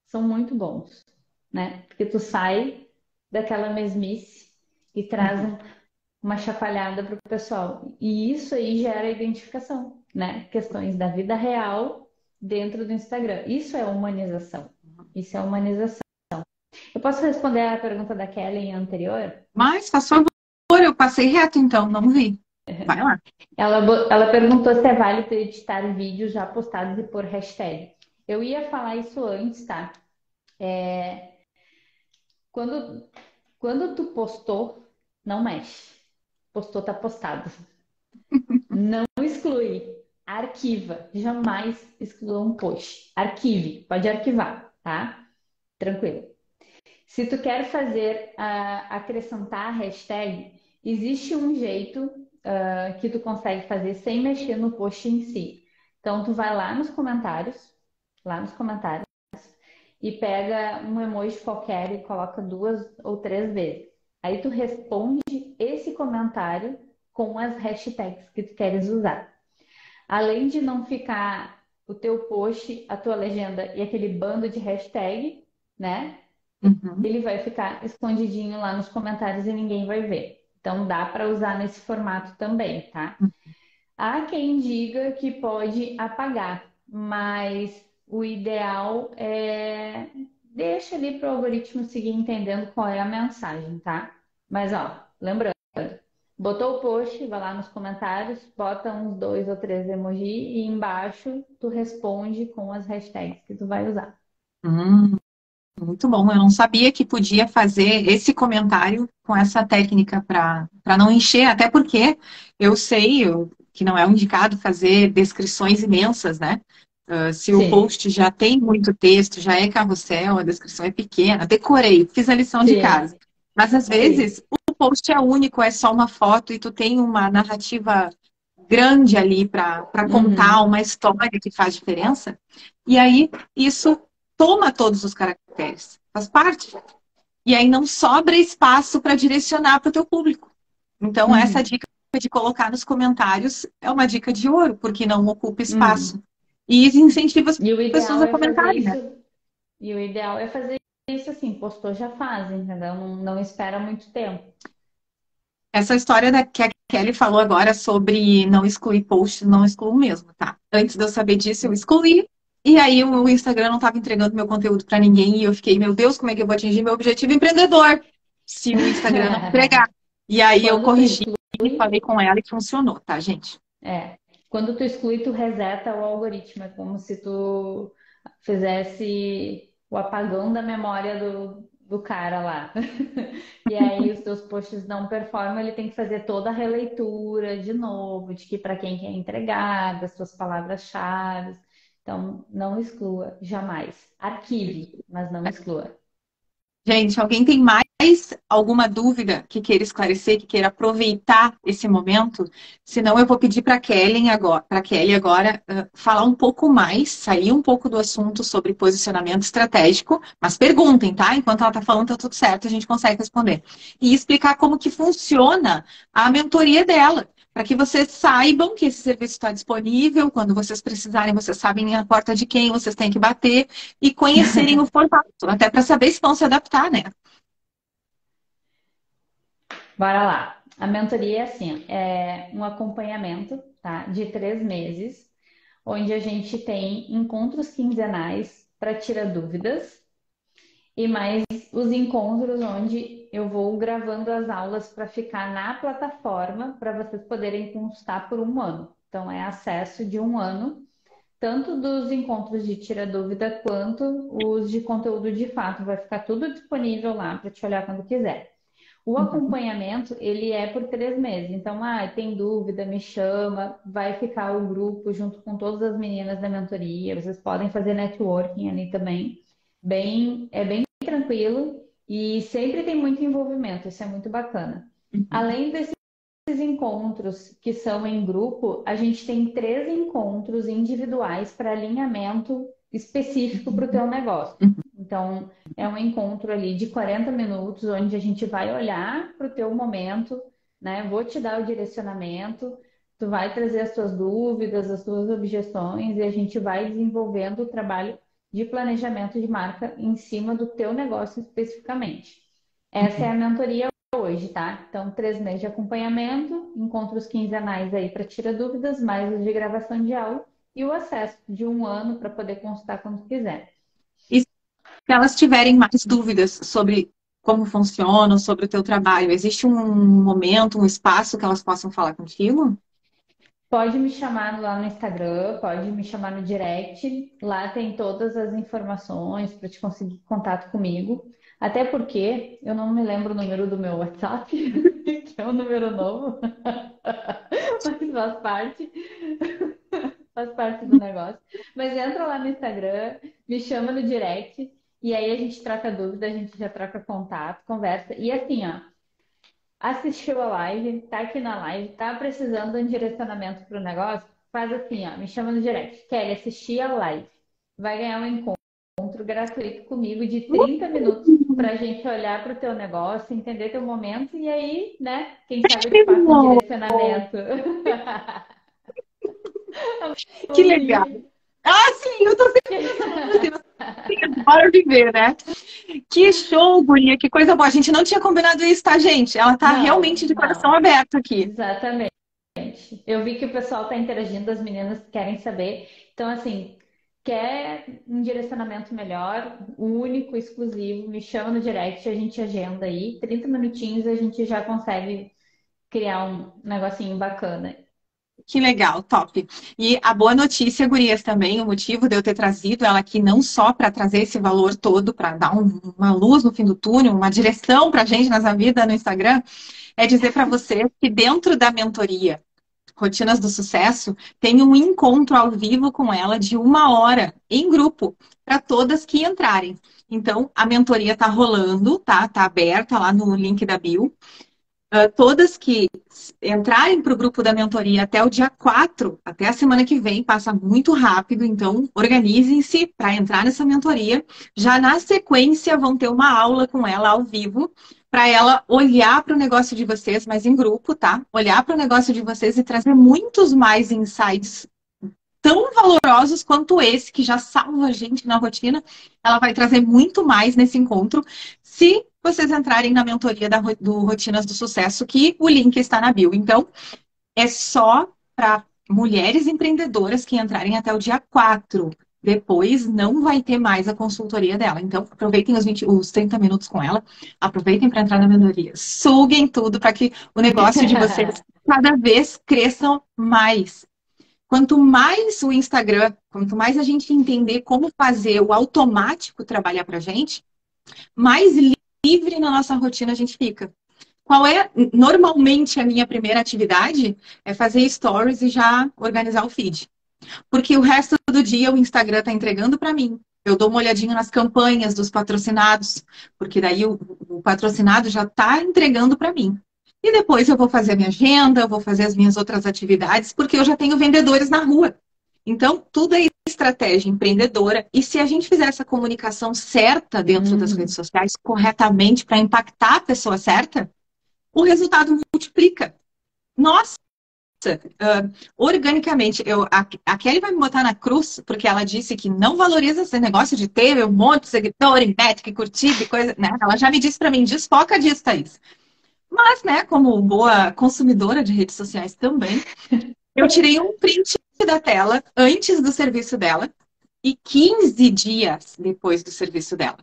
São muito bons, né? Porque tu sai daquela mesmice e traz uma chacoalhada para o pessoal. E isso aí gera identificação, né? Questões da vida real dentro do Instagram. Isso é humanização. Isso é humanização. Eu posso responder a pergunta da Kelly anterior? Mas, faz favor, eu passei reto, então, não vi. Vai lá. Ela perguntou se é válido editar vídeos já postados e pôr hashtag. Eu ia falar isso antes, tá? Quando, quando tu postou, não mexe. Postou, tá postado. Não exclui. Arquiva. Jamais exclua um post. Arquive. Pode arquivar, tá? Tranquilo. Se tu quer fazer, acrescentar a hashtag, existe um jeito, que tu consegue fazer sem mexer no post em si. Então, tu vai lá nos comentários, e pega um emoji qualquer e coloca 2 ou 3 vezes. Aí tu responde esse comentário com as hashtags que tu queres usar. Além de não ficar o teu post, a tua legenda e aquele bando de hashtag, né? Uhum. Ele vai ficar escondidinho lá nos comentários e ninguém vai ver. Então dá para usar nesse formato também, tá? Há quem diga que pode apagar, mas o ideal é deixa ali para o algoritmo seguir entendendo qual é a mensagem, tá? Mas ó, lembrando, botou o post, vai lá nos comentários, bota uns 2 ou 3 emoji e embaixo tu responde com as hashtags que tu vai usar. Muito bom. Eu não sabia que podia fazer esse comentário com essa técnica para não encher, até porque que não é indicado fazer descrições imensas, né? Se o Sim, post já tem muito texto, já é carrossel, a descrição é pequena, decorei, fiz a lição de casa. sim, Mas às sim. vezes o post é único, é só uma foto e tu tem uma narrativa grande ali para contar Uhum. uma história que faz diferença. E aí isso toma todos os caracteres, faz parte. E aí não sobra espaço para direcionar para o teu público. Então, essa Uhum. dica de colocar nos comentários é uma dica de ouro, porque não ocupa Uhum. espaço. E incentiva as E o pessoas ideal a é fazer comentarem, né? isso, e o ideal é fazer isso assim, postou já faz, entendeu? Não, não espera muito tempo. Essa história que a Kelly falou agora sobre não excluir post, não excluo mesmo, tá? Antes de eu saber disso, eu excluí. E aí o Instagram não estava entregando meu conteúdo para ninguém e eu fiquei, meu Deus, como é que eu vou atingir meu objetivo empreendedor se o Instagram não entregar? E aí eu Quando tu corrigi e exclui, falei com ela e funcionou, tá, gente? quando tu exclui, tu reseta o algoritmo. É como se tu fizesse o apagão da memória do cara lá. E aí os teus posts não performam, ele tem que fazer toda a releitura de novo, de que para quem quer entregar, das suas palavras-chave. Então, não exclua, jamais. Arquive, mas não exclua. Gente, alguém tem mais alguma dúvida que queira esclarecer, que queira aproveitar esse momento? Senão eu vou pedir para Kelly agora falar um pouco mais, sair um pouco do assunto sobre posicionamento estratégico, mas perguntem, tá? Enquanto ela está falando, tá tudo certo, a gente consegue responder. E explicar como que funciona a mentoria dela, para que vocês saibam que esse serviço está disponível, quando vocês precisarem, vocês sabem a porta de quem vocês têm que bater e conhecerem o formato, até para saber se vão se adaptar, né? Bora lá. A mentoria é assim, é um acompanhamento, tá? De 3 meses, onde a gente tem encontros quinzenais para tirar dúvidas e mais os encontros onde eu vou gravando as aulas para ficar na plataforma para vocês poderem consultar por um ano. Então, é acesso de um ano, tanto dos encontros de tira dúvida quanto os de conteúdo de fato. Vai ficar tudo disponível lá para te olhar quando quiser. O Uhum. acompanhamento, ele é por 3 meses. Então, tem dúvida, me chama, vai ficar o grupo junto com todas as meninas da mentoria. Vocês podem fazer networking ali também. É bem tranquilo e sempre tem muito envolvimento. Isso é muito bacana. Além desse encontros que são em grupo, a gente tem 3 encontros individuais para alinhamento específico para o teu negócio. Então, é um encontro ali de 40 minutos, onde a gente vai olhar para o teu momento, né? Vou te dar o direcionamento, tu vai trazer as tuas dúvidas, as tuas objeções, e a gente vai desenvolvendo o trabalho de planejamento de marca em cima do teu negócio especificamente. Essa é a mentoria hoje, tá? Então, 3 meses de acompanhamento, encontros quinzenais aí para tirar dúvidas, mais os de gravação de aula e o acesso de 1 ano para poder consultar quando quiser. E se elas tiverem mais dúvidas sobre como funciona, sobre o teu trabalho, existe um momento, um espaço que elas possam falar contigo? Pode me chamar lá no Instagram, pode me chamar no direct. Lá tem todas as informações para te conseguir contato comigo. Até porque eu não me lembro o número do meu WhatsApp, que é um número novo, mas faz parte do negócio. Mas entra lá no Instagram, me chama no direct, e aí a gente troca dúvida, a gente já troca contato, conversa. E assim, ó, assistiu a live, tá aqui na live, tá precisando de um direcionamento para o negócio? Faz assim, ó, me chama no direct. Kelly, assistir a live. Vai ganhar um encontro gratuito comigo de 30 minutos para a gente olhar para o teu negócio, entender teu momento e aí, né, quem sabe eu te passo um direcionamento. Que legal! Ah, sim, eu tô bora viver, né? Que show, guria, que coisa boa. A gente não tinha combinado isso, tá, gente? Ela tá realmente de coração aberto aqui. Exatamente. Eu vi que o pessoal tá interagindo, as meninas querem saber. Então, assim, quer um direcionamento melhor, único, exclusivo, me chama no direct, a gente agenda aí. 30 minutinhos a gente já consegue criar um negocinho bacana. Que legal, top. E a boa notícia, gurias, também, o motivo de eu ter trazido ela aqui não só para trazer esse valor todo, para dar uma luz no fim do túnel, uma direção para a gente nessa vida no Instagram, é dizer para você que dentro da mentoria Rotinas do Sucesso, tem um encontro ao vivo com ela de 1 hora, em grupo, para todas que entrarem. Então, a mentoria tá rolando, tá? Tá aberta lá no link da bio. Todas que entrarem para o grupo da mentoria até o dia 4, até a semana que vem, passa muito rápido, então organizem-se para entrar nessa mentoria. Já na sequência vão ter uma aula com ela ao vivo, para ela olhar para o negócio de vocês, mas em grupo, tá? Olhar para o negócio de vocês e trazer muitos mais insights tão valorosos quanto esse, que já salva a gente na rotina. Ela vai trazer muito mais nesse encontro, se vocês entrarem na mentoria do Rotinas do Sucesso, que o link está na bio. Então, é só para mulheres empreendedoras que entrarem até o dia 4. Depois não vai ter mais a consultoria dela. Então, aproveitem os 30 minutos com ela. Aproveitem para entrar na mentoria. Suguem tudo para que o negócio de vocês cada vez cresça mais. Quanto mais o Instagram, quanto mais a gente entender como fazer o automático trabalhar para a gente, mais livre na nossa rotina a gente fica. Qual é, normalmente, a minha primeira atividade? É fazer stories e já organizar o feed. Porque o resto do dia o Instagram está entregando para mim. Eu dou uma olhadinha nas campanhas dos patrocinados, porque daí o patrocinado já está entregando para mim. E depois eu vou fazer a minha agenda, eu vou fazer as minhas outras atividades, porque eu já tenho vendedores na rua. Então, tudo é estratégia empreendedora. E se a gente fizer essa comunicação certa dentro das redes sociais, corretamente, para impactar a pessoa certa, o resultado multiplica. Nossa! Organicamente, a Kelly vai me botar na cruz, porque ela disse que não valoriza esse negócio de ter um monte de seguidor, em métrica, curtida e coisa, né? Ela já me disse para mim, desfoca disso, Thaís. Mas, né, como boa consumidora de redes sociais também, eu tirei um print da tela antes do serviço dela e 15 dias depois do serviço dela.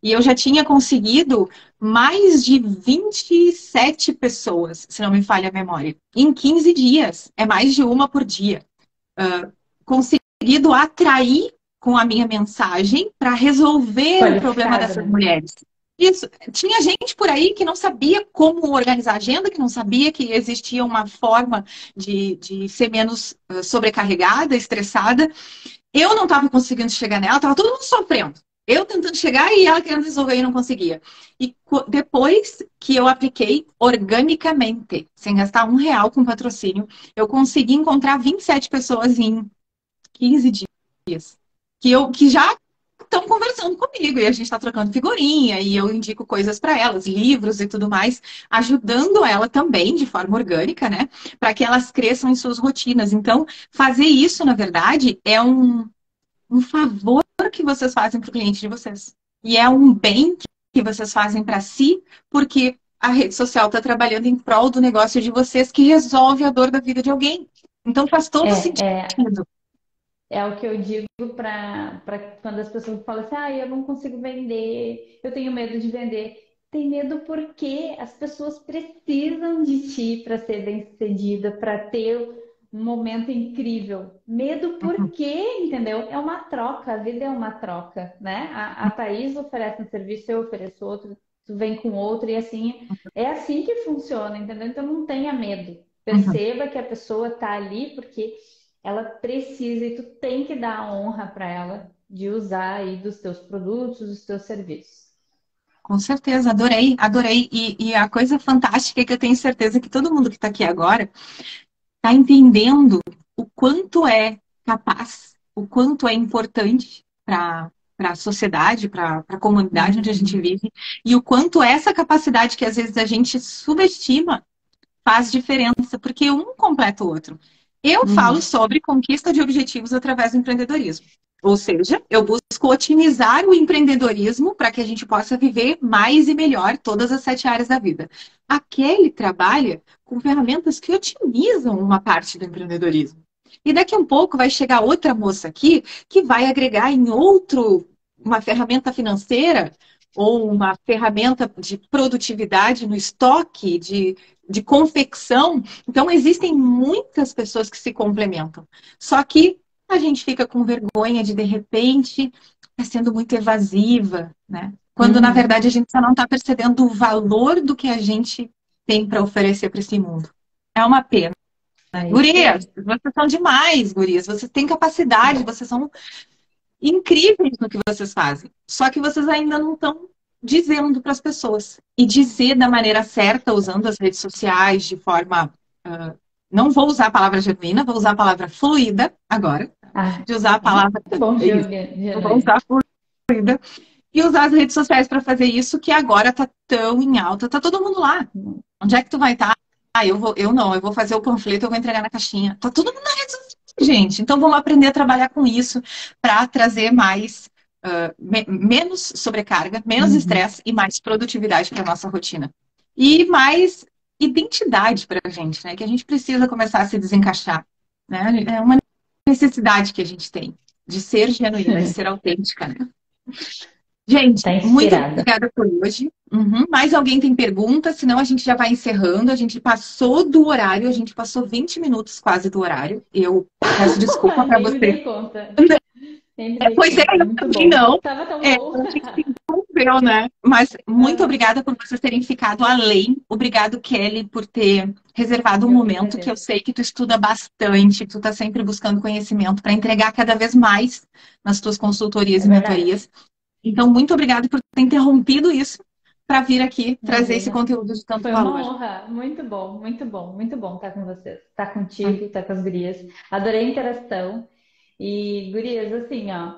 E eu já tinha conseguido mais de 27 pessoas, se não me falha a memória, em 15 dias. É mais de uma por dia. Conseguido atrair com a minha mensagem para resolver o problema dessas mulheres. Isso. Tinha gente por aí que não sabia como organizar a agenda, que não sabia que existia uma forma de ser menos sobrecarregada, estressada. Eu não estava conseguindo chegar nela, estava todo mundo sofrendo. Eu tentando chegar e ela querendo resolver e não conseguia. E depois que eu apliquei organicamente, sem gastar R$ 1 com patrocínio, eu consegui encontrar 27 pessoas em 15 dias. Que já estão conversando comigo e a gente está trocando figurinha e eu indico coisas para elas, livros e tudo mais, ajudando ela também de forma orgânica, né? Para que elas cresçam em suas rotinas. Então, fazer isso, na verdade, é um favor que vocês fazem para o cliente de vocês. E é um bem que vocês fazem para si, porque a rede social está trabalhando em prol do negócio de vocês que resolve a dor da vida de alguém. Então faz todo É, sentido. é, é o que eu digo para quando as pessoas falam assim, eu não consigo vender, eu tenho medo de vender. Tem medo porque as pessoas precisam de ti para ser bem-sucedida, para ter um momento incrível. Medo Uhum, porque, entendeu? É uma troca, a vida é uma troca, né? A Thaís oferece um serviço, eu ofereço outro, tu vem com outro, e assim, é assim que funciona, entendeu? Então não tenha medo. uhum. Perceba que a pessoa está ali porque ela precisa e tu tem que dar a honra para ela de usar aí dos teus produtos, dos teus serviços. Com certeza, adorei, adorei. E a coisa fantástica é que eu tenho certeza que todo mundo que está aqui agora está entendendo o quanto é capaz, o quanto é importante para a sociedade, para a comunidade onde a gente vive, e o quanto essa capacidade que às vezes a gente subestima faz diferença, porque um completa o outro. Eu falo Uhum. sobre conquista de objetivos através do empreendedorismo. Ou seja, eu busco otimizar o empreendedorismo para que a gente possa viver mais e melhor todas as 7 áreas da vida. Aquele trabalha com ferramentas que otimizam uma parte do empreendedorismo. E daqui a um pouco vai chegar outra moça aqui que vai agregar em outro, uma ferramenta financeira ou uma ferramenta de produtividade no estoque, de confecção. Então, existem muitas pessoas que se complementam. Só que a gente fica com vergonha de repente, estar sendo muito evasiva, né? Quando, na Uhum. verdade, a gente só não está percebendo o valor do que a gente tem para oferecer para esse mundo. É uma pena. É isso Gurias, aí. vocês são demais, gurias. Vocês têm capacidade, vocês são incríveis no que vocês fazem. Só que vocês ainda não estão dizendo para as pessoas. E dizer da maneira certa, usando as redes sociais de forma. Não vou usar a palavra genuína, vou usar a palavra fluida agora. Ah, De usar a palavra. muito bom, É isso. Eu vou Genuíno. usar fluida. E usar as redes sociais para fazer isso, que agora está tão em alta. Tá todo mundo lá. Onde é que tu vai estar? Eu vou fazer o panfleto, eu vou entregar na caixinha. Tá todo mundo na rede social, gente. Então vamos aprender a trabalhar com isso para trazer mais, menos sobrecarga, menos Uhum. estresse e mais produtividade para nossa rotina. E mais identidade para a gente, né? Que a gente precisa começar a se desencaixar, né? É uma necessidade que a gente tem de ser genuína, de ser autêntica, né? Gente, Tá muito inspirada. obrigada por hoje. Uhum. Mais alguém tem pergunta? Senão a gente já vai encerrando. A gente passou do horário, a gente passou 20 minutos quase do horário. Eu peço desculpa para Nem me você. dei conta. Nem me dei Pois é, conta. eu Muito também bom. não. Tava tão É, bom. a gente se envolveu, né? Mas muito Ah, obrigada por vocês terem ficado além. Obrigado, Kelly, por ter reservado um eu que momento que eu agradeço. sei que tu estuda bastante, tu tá sempre buscando conhecimento para entregar cada vez mais nas tuas consultorias É e verdade. mentorias. Então, muito obrigada por ter interrompido isso para vir aqui trazer esse Imagina. conteúdo de tanto Foi uma valor. honra. Muito bom, muito bom, muito bom estar com vocês. Estar contigo, estar com as gurias. Adorei a interação. E, gurias, assim, ó,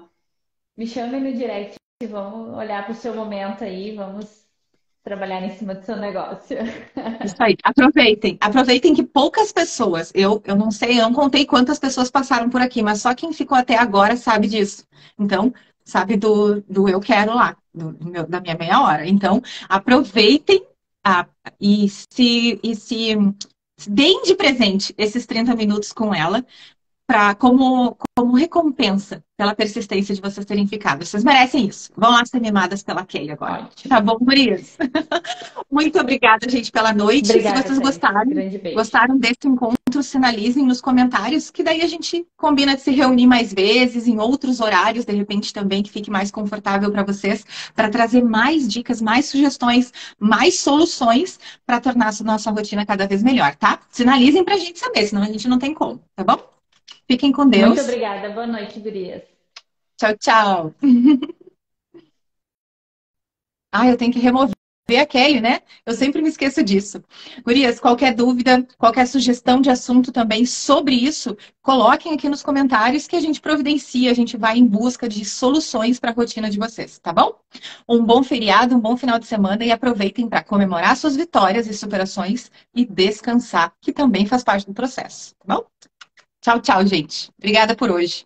me chamem no direct e vamos olhar para o seu momento aí, vamos trabalhar em cima do seu negócio. Isso aí, aproveitem. Aproveitem que poucas pessoas, eu não sei, eu não contei quantas pessoas passaram por aqui, mas só quem ficou até agora sabe disso. Então, sabe do eu quero lá, da minha meia hora. Então, aproveitem a, e se deem de presente esses 30 minutos com ela, como recompensa pela persistência de vocês terem ficado. Vocês merecem isso. Vão lá ser mimadas pela Kelly agora. Tá Ótimo. bom, gurias? Muito obrigada, gente, pela noite. Se Obrigada, vocês Thaís. gostaram, Grande beijo. gostaram desse encontro, sinalizem nos comentários, que daí a gente combina de se reunir mais vezes, em outros horários, de repente também, que fique mais confortável para vocês, para trazer mais dicas, mais sugestões, mais soluções para tornar a nossa rotina cada vez melhor, tá? Sinalizem para a gente saber, senão a gente não tem como, tá bom? Fiquem com Muito Deus. obrigada. Boa noite, gurias. Tchau, tchau. Ah, eu tenho que remover a Kelly, né? Eu sempre me esqueço disso. Gurias, qualquer dúvida, qualquer sugestão de assunto também sobre isso, coloquem aqui nos comentários que a gente providencia, a gente vai em busca de soluções para a rotina de vocês, tá bom? Um bom feriado, um bom final de semana e aproveitem para comemorar suas vitórias e superações e descansar, que também faz parte do processo, tá bom? Tchau, tchau, gente. Obrigada por hoje.